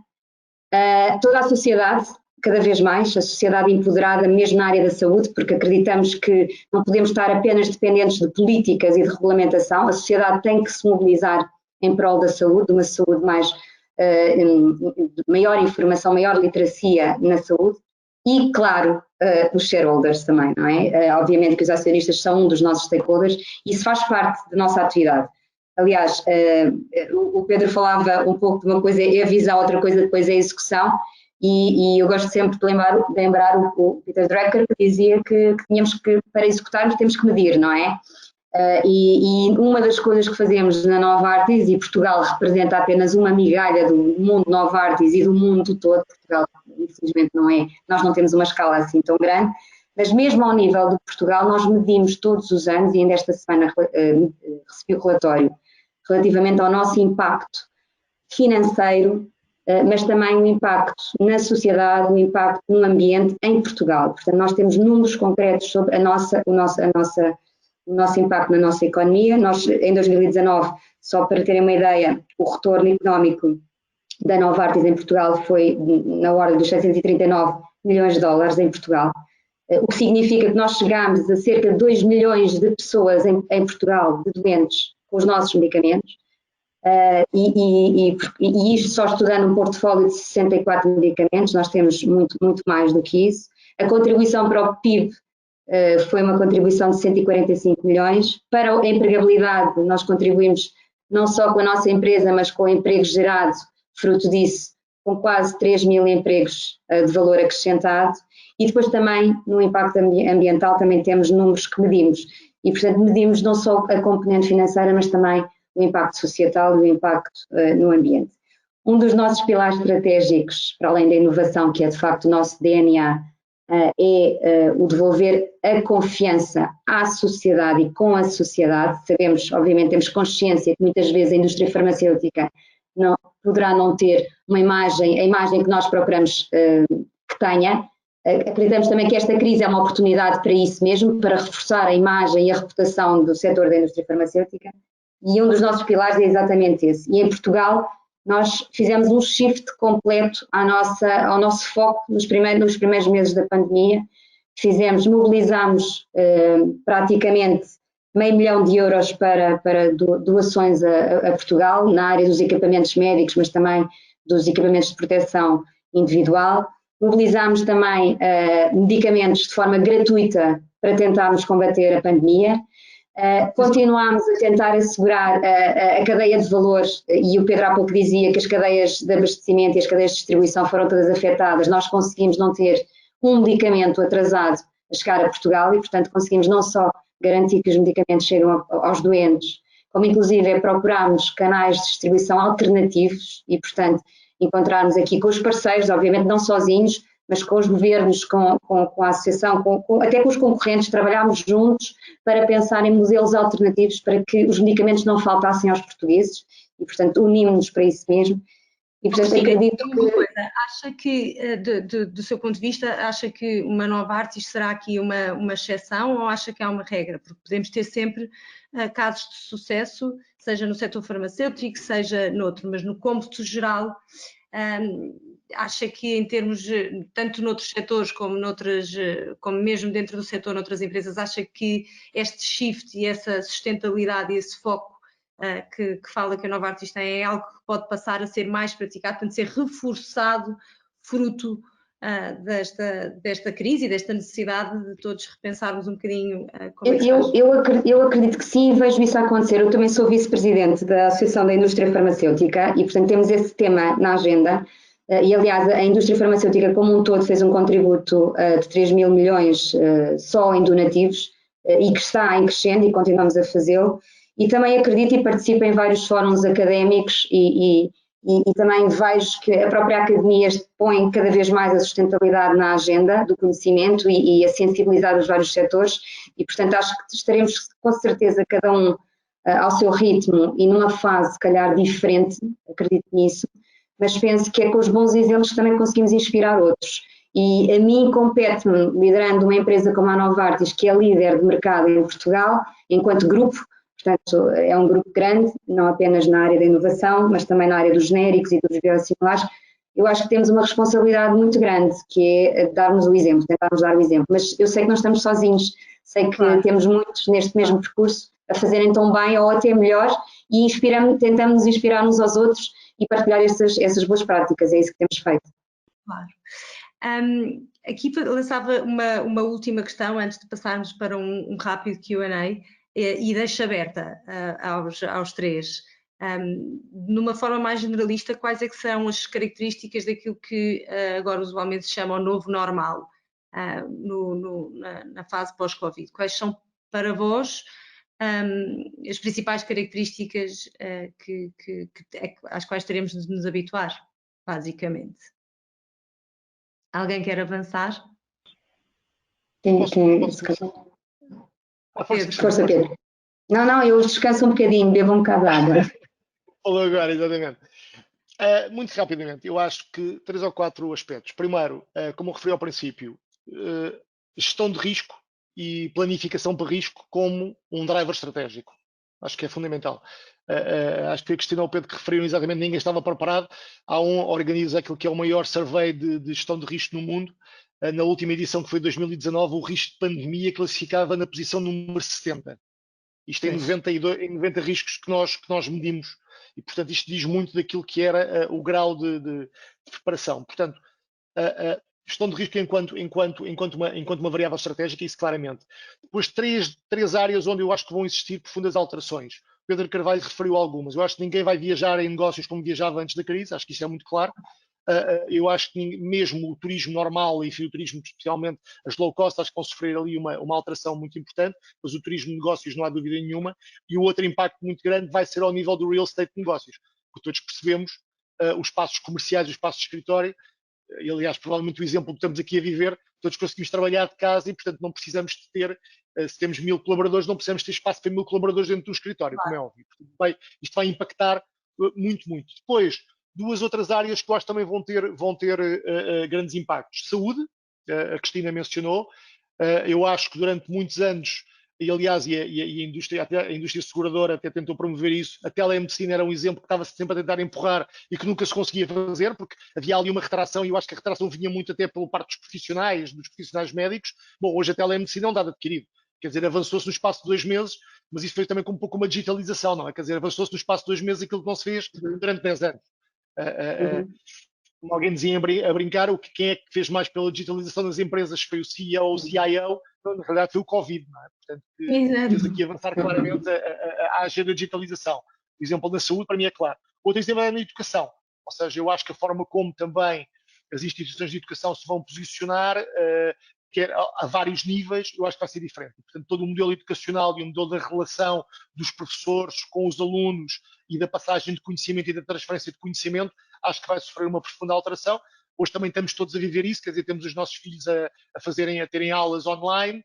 Toda a sociedade, cada vez mais, a sociedade empoderada mesmo na área da saúde, porque acreditamos que não podemos estar apenas dependentes de políticas e de regulamentação. A sociedade tem que se mobilizar em prol da saúde, de uma saúde mais maior informação, maior literacia na saúde e, claro, os shareholders também, não é? Obviamente que os acionistas são um dos nossos stakeholders e isso faz parte da nossa atividade. Aliás, o Pedro falava um pouco de uma coisa é a visão, outra coisa depois é a execução e eu gosto sempre de lembrar o Peter Drucker que dizia que tínhamos que, para executarmos, temos que medir, não é? E uma das coisas que fazemos na Novartis, e Portugal representa apenas uma migalha do mundo Novartis e do mundo todo, Portugal infelizmente não é, nós não temos uma escala assim tão grande, mas mesmo ao nível de Portugal nós medimos todos os anos, e ainda esta semana recebi o relatório, relativamente ao nosso impacto financeiro, mas também o impacto na sociedade, o impacto no ambiente em Portugal. Portanto, nós temos números concretos sobre o nosso impacto na nossa economia. Nós, em 2019, só para terem uma ideia, o retorno económico da Novartis em Portugal foi na ordem dos 739 milhões de dólares em Portugal, o que significa que nós chegámos a cerca de 2 milhões de pessoas em Portugal, de doentes, com os nossos medicamentos, e isto só estudando um portfólio de 64 medicamentos, nós temos muito mais do que isso. A contribuição para o PIB foi uma contribuição de 145 milhões. Para a empregabilidade, nós contribuímos não só com a nossa empresa, mas com o emprego gerado, fruto disso, com quase 3 mil empregos de valor acrescentado. E depois também, no impacto ambiental, também temos números que medimos. E, portanto, medimos não só a componente financeira, mas também o impacto societal e o impacto no ambiente. Um dos nossos pilares estratégicos, para além da inovação, que é de facto o nosso DNA, é o devolver a confiança à sociedade e com a sociedade. Sabemos, obviamente, temos consciência que muitas vezes a indústria farmacêutica poderá não ter a imagem que nós procuramos que tenha. Acreditamos também que esta crise é uma oportunidade para isso mesmo, para reforçar a imagem e a reputação do setor da indústria farmacêutica, e um dos nossos pilares é exatamente esse. E em Portugal nós fizemos um shift completo ao nosso foco nos primeiros meses da pandemia. Mobilizámos praticamente €500 mil para doações a Portugal, na área dos equipamentos médicos, mas também dos equipamentos de proteção individual. Mobilizámos também medicamentos de forma gratuita para tentarmos combater a pandemia. Continuámos a tentar assegurar a cadeia de valores, e o Pedro há pouco dizia que as cadeias de abastecimento e as cadeias de distribuição foram todas afetadas. Nós conseguimos não ter um medicamento atrasado a chegar a Portugal e, portanto, conseguimos não só garantir que os medicamentos chegam aos doentes, como inclusive procurámos canais de distribuição alternativos e, portanto, encontrarmos aqui com os parceiros, obviamente não sozinhos, mas com os governos, com a associação, até com os concorrentes, trabalhámos juntos para pensar em modelos alternativos para que os medicamentos não faltassem aos portugueses e, portanto, unimos-nos para isso mesmo. E, portanto, acredito que...
Acha que, do seu ponto de vista, acha que uma Novartis será aqui uma exceção ou acha que há uma regra? Porque podemos ter sempre casos de sucesso, seja no setor farmacêutico, seja noutro, mas no cômputo geral, acha que em termos, tanto noutros setores como mesmo dentro do setor, noutras empresas, acha que este shift e essa sustentabilidade e esse foco que fala que a Novartis tem é algo que pode passar a ser mais praticado, portanto ser reforçado fruto desta crise e desta necessidade de todos repensarmos um bocadinho como é que
eu acredito que sim, vejo isso acontecer. Eu também sou vice-presidente da Associação da Indústria Farmacêutica e, portanto, temos esse tema na agenda. E, aliás, a indústria farmacêutica como um todo fez um contributo de 3 mil milhões só em donativos e que está em crescendo e continuamos a fazê-lo. E também acredito e participo em vários fóruns académicos e também vejo que a própria academia põe cada vez mais a sustentabilidade na agenda do conhecimento e a sensibilizar os vários setores e, portanto, acho que estaremos com certeza cada um ao seu ritmo e numa fase, se calhar, diferente, acredito nisso, mas penso que é com os bons exemplos que também conseguimos inspirar outros. E a mim compete-me, liderando uma empresa como a Novartis, que é líder de mercado em Portugal, enquanto grupo. Portanto, é um grupo grande, não apenas na área da inovação, mas também na área dos genéricos e dos biossimulares. Eu acho que temos uma responsabilidade muito grande, que é darmos o exemplo, tentarmos dar o exemplo. Mas eu sei que não estamos sozinhos, sei que temos muitos neste mesmo percurso a fazerem tão bem ou até melhor e tentamos inspirar uns aos outros e partilhar essas boas práticas, é isso que temos feito.
Claro. Aqui lançava uma última questão antes de passarmos para um rápido Q&A. E deixo aberta aos três. Numa forma mais generalista, quais é que são as características daquilo que agora usualmente se chama o novo normal na fase pós-Covid? Quais são para vós as principais características às quais teremos de nos habituar, basicamente? Alguém quer avançar?
Força, Pedro. Não, eu descanso um bocadinho, bebo um bocado de água.
Falou agora, exatamente. Muito rapidamente, eu acho que 3 ou 4 aspectos. Primeiro, como eu referi ao princípio, gestão de risco e planificação para risco como um driver estratégico. Acho que é fundamental. Acho que a Cristina ou o Pedro que referiram exatamente, ninguém estava preparado. Organiza aquilo que é o maior survey de gestão de risco no mundo. Na última edição, que foi 2019, o risco de pandemia classificava na posição número 70. Isto em 90 riscos que nós medimos. E, portanto, isto diz muito daquilo que era o grau de preparação. Portanto, gestão de risco enquanto uma variável estratégica, isso claramente. Depois, três áreas onde eu acho que vão existir profundas alterações. Pedro Carvalho referiu algumas. Eu acho que ninguém vai viajar em negócios como viajava antes da crise, acho que isso é muito claro. eu acho que mesmo o turismo normal, enfim, o turismo especialmente as low cost, acho que vão sofrer ali uma alteração muito importante, mas o turismo de negócios não há dúvida nenhuma, e o outro impacto muito grande vai ser ao nível do real estate de negócios, porque todos percebemos os espaços comerciais, os espaços de escritório, e aliás, provavelmente o exemplo que estamos aqui a viver, todos conseguimos trabalhar de casa e, portanto, não precisamos de ter, se temos 1000 colaboradores, não precisamos ter espaço para 1000 colaboradores dentro do escritório, como é óbvio. Portanto, isto vai impactar muito, muito. Depois, duas outras áreas que eu acho que também vão ter grandes impactos. Saúde, a Cristina mencionou. Eu acho que durante muitos anos, e aliás, a indústria seguradora até tentou promover isso, a telemedicina era um exemplo que estava sempre a tentar empurrar e que nunca se conseguia fazer, porque havia ali uma retração, e eu acho que a retração vinha muito até pela parte dos profissionais médicos. Bom, hoje a telemedicina é um dado adquirido. Quer dizer, avançou-se no espaço de 2 meses, mas isso foi também com um pouco uma digitalização, não é? Quer dizer, avançou-se no espaço de 2 meses aquilo que não se fez durante 10 anos. Como alguém dizia a brincar, quem é que fez mais pela digitalização das empresas foi o CEO ou o CIO, na realidade foi o Covid, não é? Portanto, que fez aqui avançar claramente a agenda de digitalização. O exemplo da saúde, para mim, é claro. Outro exemplo é na educação, ou seja, eu acho que a forma como também as instituições de educação se vão posicionar, quer a vários níveis, eu acho que vai ser diferente. Portanto, todo o modelo educacional e o modelo da relação dos professores com os alunos e da passagem de conhecimento e da transferência de conhecimento, acho que vai sofrer uma profunda alteração. Hoje também estamos todos a viver isso, quer dizer, temos os nossos filhos a terem aulas online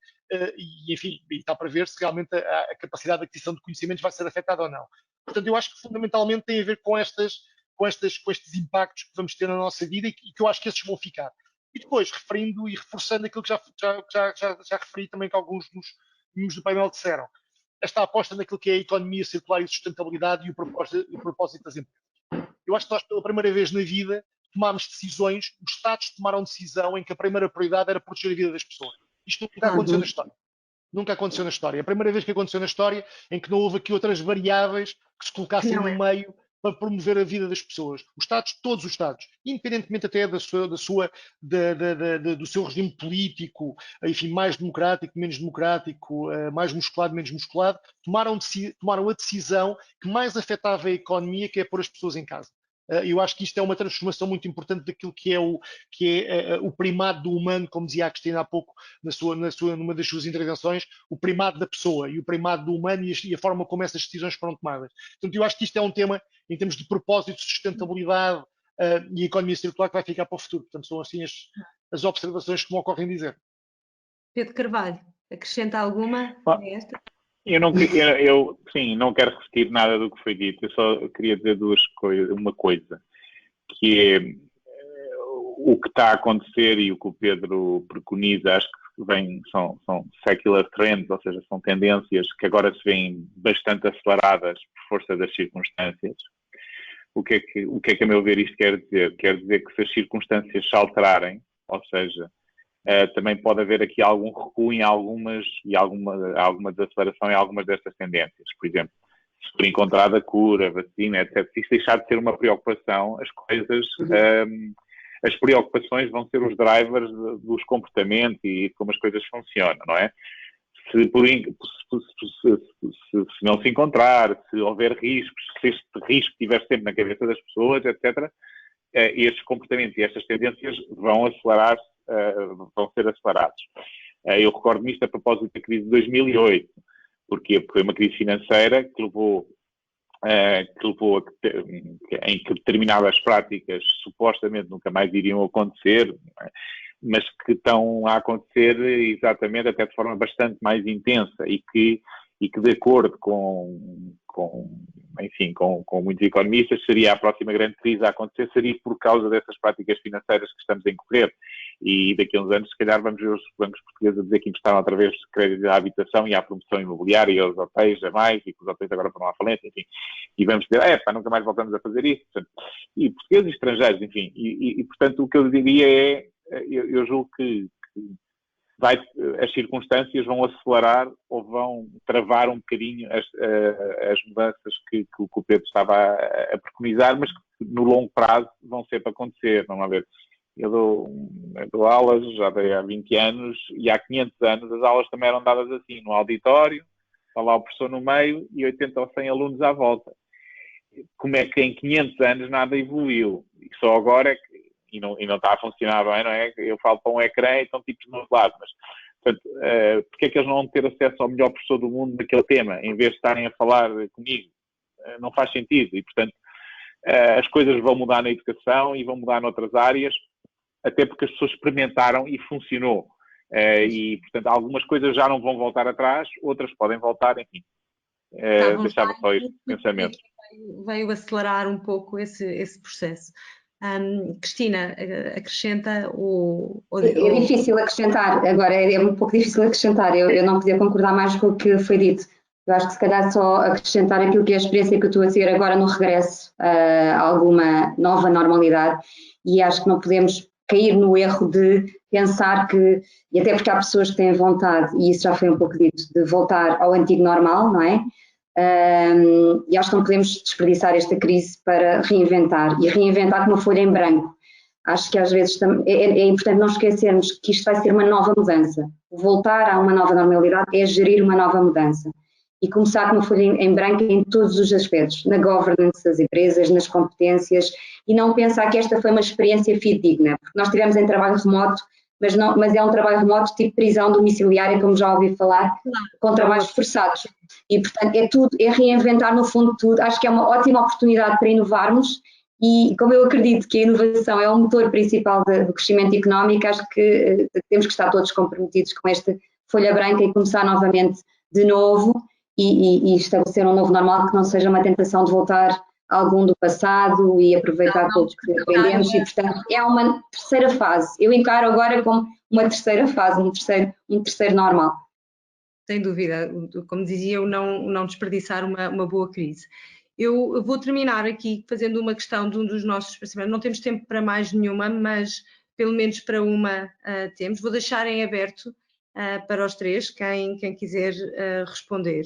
e, enfim, está para ver se realmente a capacidade de aquisição de conhecimentos vai ser afetada ou não. Portanto, eu acho que fundamentalmente tem a ver com estes impactos que vamos ter na nossa vida e que eu acho que esses vão ficar. E depois, referindo e reforçando aquilo que já referi também que alguns dos do painel disseram, esta aposta naquilo que é a economia circular e sustentabilidade e o propósito das empresas. Eu acho que nós, pela primeira vez na vida, tomámos decisões, os Estados tomaram decisão em que a primeira prioridade era proteger a vida das pessoas. Isto nunca aconteceu na história. Nunca aconteceu na história. É a primeira vez que aconteceu na história em que não houve aqui outras variáveis que se colocassem no meio para promover a vida das pessoas. Os Estados, todos os Estados, independentemente até do seu regime político, enfim, mais democrático, menos democrático, mais musculado, menos musculado, tomaram a decisão que mais afetava a economia, que é pôr as pessoas em casa. Eu acho que isto é uma transformação muito importante daquilo que é o primado do humano, como dizia a Cristina há pouco numa das suas intervenções, o primado da pessoa e o primado do humano e a forma como essas decisões foram tomadas. Portanto, eu acho que isto é um tema, em termos de propósito, sustentabilidade e economia circular, que vai ficar para o futuro. Portanto, são assim as observações que me ocorrem dizer.
Pedro Carvalho, acrescenta alguma nesta?
Sim, não quero repetir nada do que foi dito, eu só queria dizer uma coisa, que é o que está a acontecer e o que o Pedro preconiza, acho que são secular trends, ou seja, são tendências que agora se veem bastante aceleradas por força das circunstâncias. O que é que a meu ver isto quer dizer? Quer dizer que se as circunstâncias se alterarem, ou seja, também pode haver aqui algum recuo em alguma desaceleração em algumas destas tendências. Por exemplo, se for encontrada cura, vacina, etc., se isto deixar de ser uma preocupação, as preocupações vão ser os drivers dos comportamentos e de como as coisas funcionam, não é? Se não se encontrar, se houver riscos, se este risco estiver sempre na cabeça das pessoas, etc., estes comportamentos e estas tendências vão ser acelerados. Eu recordo-me isto a propósito da crise de 2008. Porquê? Porque foi uma crise financeira que levou em que determinadas práticas supostamente nunca mais iriam acontecer, mas que estão a acontecer exatamente até de forma bastante mais intensa e que de acordo com muitos economistas, seria a próxima grande crise a acontecer, seria por causa dessas práticas financeiras que estamos a incorrer. E daqui a uns anos, se calhar, vamos ver os bancos portugueses a dizer que emprestaram através de crédito à habitação e à promoção imobiliária e aos hotéis a mais, e que os hotéis agora foram à falência, enfim. E vamos dizer, nunca mais voltamos a fazer isso. Portanto, e portugueses e estrangeiros, enfim. E, portanto, o que eu diria é, eu julgo que as circunstâncias vão acelerar ou vão travar um bocadinho as mudanças que o Pedro estava a preconizar, mas que no longo prazo vão sempre acontecer. Vamos ver. Eu dou aulas, já dei há 20 anos, e há 500 anos as aulas também eram dadas assim, no auditório, está lá o professor no meio e 80 ou 100 alunos à volta. Como é que em 500 anos nada evoluiu? E só agora é que e não está a funcionar bem, não é? Eu falo para um ecrã e estão tipos do outro lado, mas, portanto, porque é que eles não vão ter acesso ao melhor professor do mundo naquele tema, em vez de estarem a falar comigo? Não faz sentido, e, portanto, as coisas vão mudar na educação e vão mudar noutras áreas, até porque as pessoas experimentaram e funcionou. E, portanto, algumas coisas já não vão voltar atrás, outras podem voltar, enfim. Deixava só este pensamento.
Veio acelerar um pouco esse processo. Cristina, acrescenta
É difícil acrescentar, agora é um pouco difícil acrescentar, eu não podia concordar mais com o que foi dito. Eu acho que se calhar só acrescentar aquilo que é a experiência que eu estou a ter agora no regresso a alguma nova normalidade, e acho que não podemos cair no erro de pensar que, e até porque há pessoas que têm vontade, e isso já foi um pouco dito, de voltar ao antigo normal, não é? E acho que não podemos desperdiçar esta crise para reinventar, e reinventar com uma folha em branco. Acho que às vezes é importante não esquecermos que isto vai ser uma nova mudança. Voltar a uma nova normalidade é gerir uma nova mudança. E começar com uma folha em branco em todos os aspectos, na governance das empresas, nas competências, e não pensar que esta foi uma experiência fidedigna, porque nós estivemos em trabalho remoto, mas é um trabalho remoto tipo prisão domiciliária, como já ouvi falar, com trabalhos forçados. E, portanto, é reinventar no fundo tudo. Acho que é uma ótima oportunidade para inovarmos, e como eu acredito que a inovação é o motor principal do crescimento económico, acho que temos que estar todos comprometidos com esta folha branca e começar novamente de novo, e estabelecer um novo normal que não seja uma tentação de voltar a algum do passado e aproveitar todos que aprendemos, e portanto é uma terceira fase. Eu encaro agora como uma terceira fase, um terceiro normal.
Sem dúvida, como dizia eu, não desperdiçar uma boa crise. Eu vou terminar aqui fazendo uma questão de um dos nossos participantes. Não temos tempo para mais nenhuma, mas pelo menos para uma temos. Vou deixar em aberto para os três, quem quiser responder.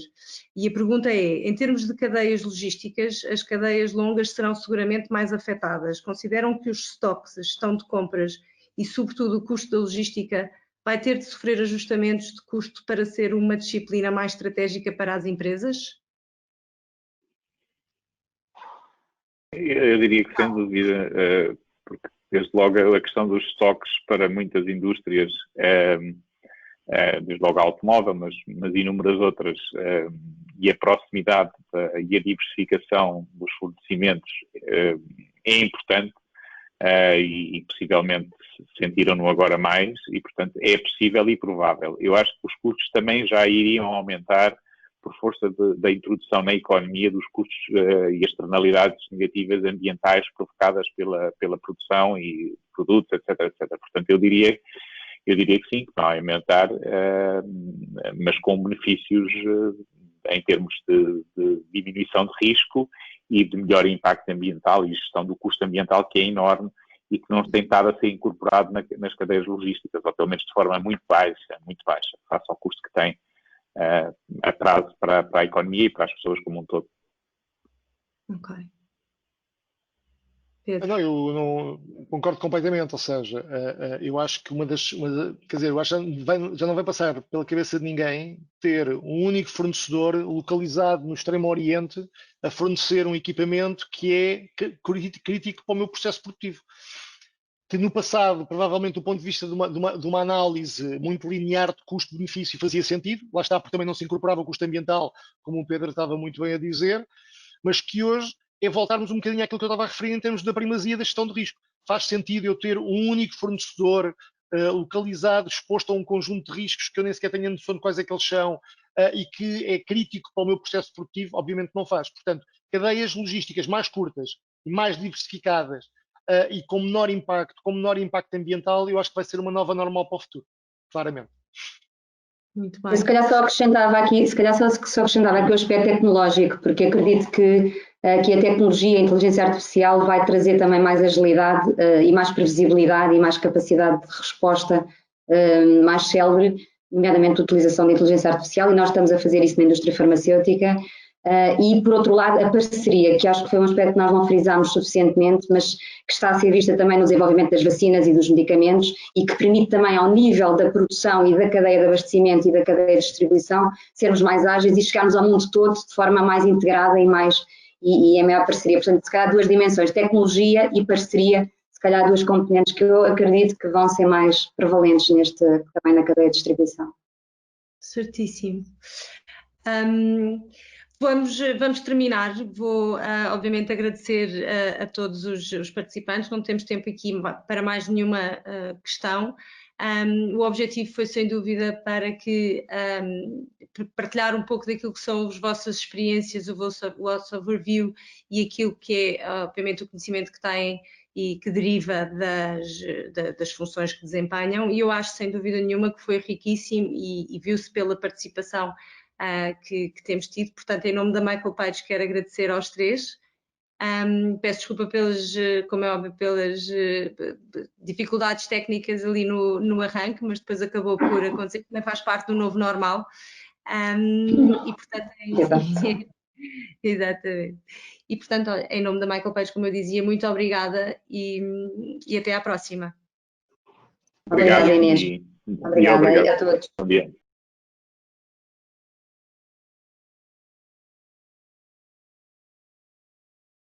E a pergunta é, em termos de cadeias logísticas, as cadeias longas serão seguramente mais afetadas. Consideram que os stocks, a gestão de compras e, sobretudo, o custo da logística vai ter de sofrer ajustamentos de custo para ser uma disciplina mais estratégica para as empresas?
Eu diria que sem dúvida, porque desde logo a questão dos estoques para muitas indústrias, desde logo a automóvel, mas inúmeras outras, e a proximidade e a diversificação dos fornecimentos é importante, e possivelmente sentiram-no agora mais, e portanto é possível e provável. Eu acho que os custos também já iriam aumentar por força da introdução na economia dos custos e externalidades negativas ambientais provocadas pela produção e produtos, etc. Portanto, eu diria que sim, que vai aumentar, mas com benefícios em termos de diminuição de risco e de melhor impacto ambiental e gestão do custo ambiental, que é enorme e que não tem estado a ser incorporado nas cadeias logísticas, ou pelo menos de forma muito baixa, face ao custo que tem atraso para a economia e para as pessoas como um todo.
Ok.
Não, eu não concordo completamente, ou seja, eu acho que quer dizer, eu acho que já não vai passar pela cabeça de ninguém ter um único fornecedor localizado no Extremo Oriente a fornecer um equipamento que é crítico para o meu processo produtivo. Que no passado, provavelmente do ponto de vista de uma análise muito linear de custo-benefício fazia sentido, lá está, porque também não se incorporava o custo ambiental, como o Pedro estava muito bem a dizer, mas que hoje é voltarmos um bocadinho àquilo que eu estava a referir em termos da primazia da gestão de risco. Faz sentido eu ter um único fornecedor localizado, exposto a um conjunto de riscos que eu nem sequer tenho noção de quais é que eles são, e que é crítico para o meu processo produtivo? Obviamente não faz. Portanto, cadeias logísticas mais curtas e mais diversificadas, e com menor impacto ambiental, eu acho que vai ser uma nova normal para o futuro, claramente.
Muito bem.
Eu se calhar só acrescentava aqui o aspecto tecnológico, porque acredito que a tecnologia, a inteligência artificial vai trazer também mais agilidade e mais previsibilidade e mais capacidade de resposta mais célere, nomeadamente a utilização da inteligência artificial, e nós estamos a fazer isso na indústria farmacêutica. E, por outro lado, a parceria, que acho que foi um aspecto que nós não frisámos suficientemente, mas que está a ser vista também no desenvolvimento das vacinas e dos medicamentos, e que permite também, ao nível da produção e da cadeia de abastecimento e da cadeia de distribuição, sermos mais ágeis e chegarmos ao mundo todo de forma mais integrada e a maior parceria. Portanto, se calhar duas dimensões, tecnologia e parceria, se calhar 2 componentes que eu acredito que vão ser mais prevalentes também na cadeia de distribuição.
Certíssimo. Vamos terminar. Vou, obviamente, agradecer a todos os participantes. Não temos tempo aqui para mais nenhuma questão. O objetivo foi, sem dúvida, para que partilhar um pouco daquilo que são as vossas experiências, o vosso overview e aquilo que é, obviamente, o conhecimento que têm e que deriva das funções que desempenham. E eu acho, sem dúvida nenhuma, que foi riquíssimo e viu-se pela participação que temos tido. Portanto, em nome da Michael Page, quero agradecer aos 3. Peço desculpa como é óbvio, pelas dificuldades técnicas ali no arranque, mas depois acabou por acontecer, também faz parte do novo normal. E portanto, exatamente. E portanto, em nome da Michael Page, como eu dizia, muito obrigada e até à próxima.
Obrigada, Inês. Obrigada a todos.
Bom dia.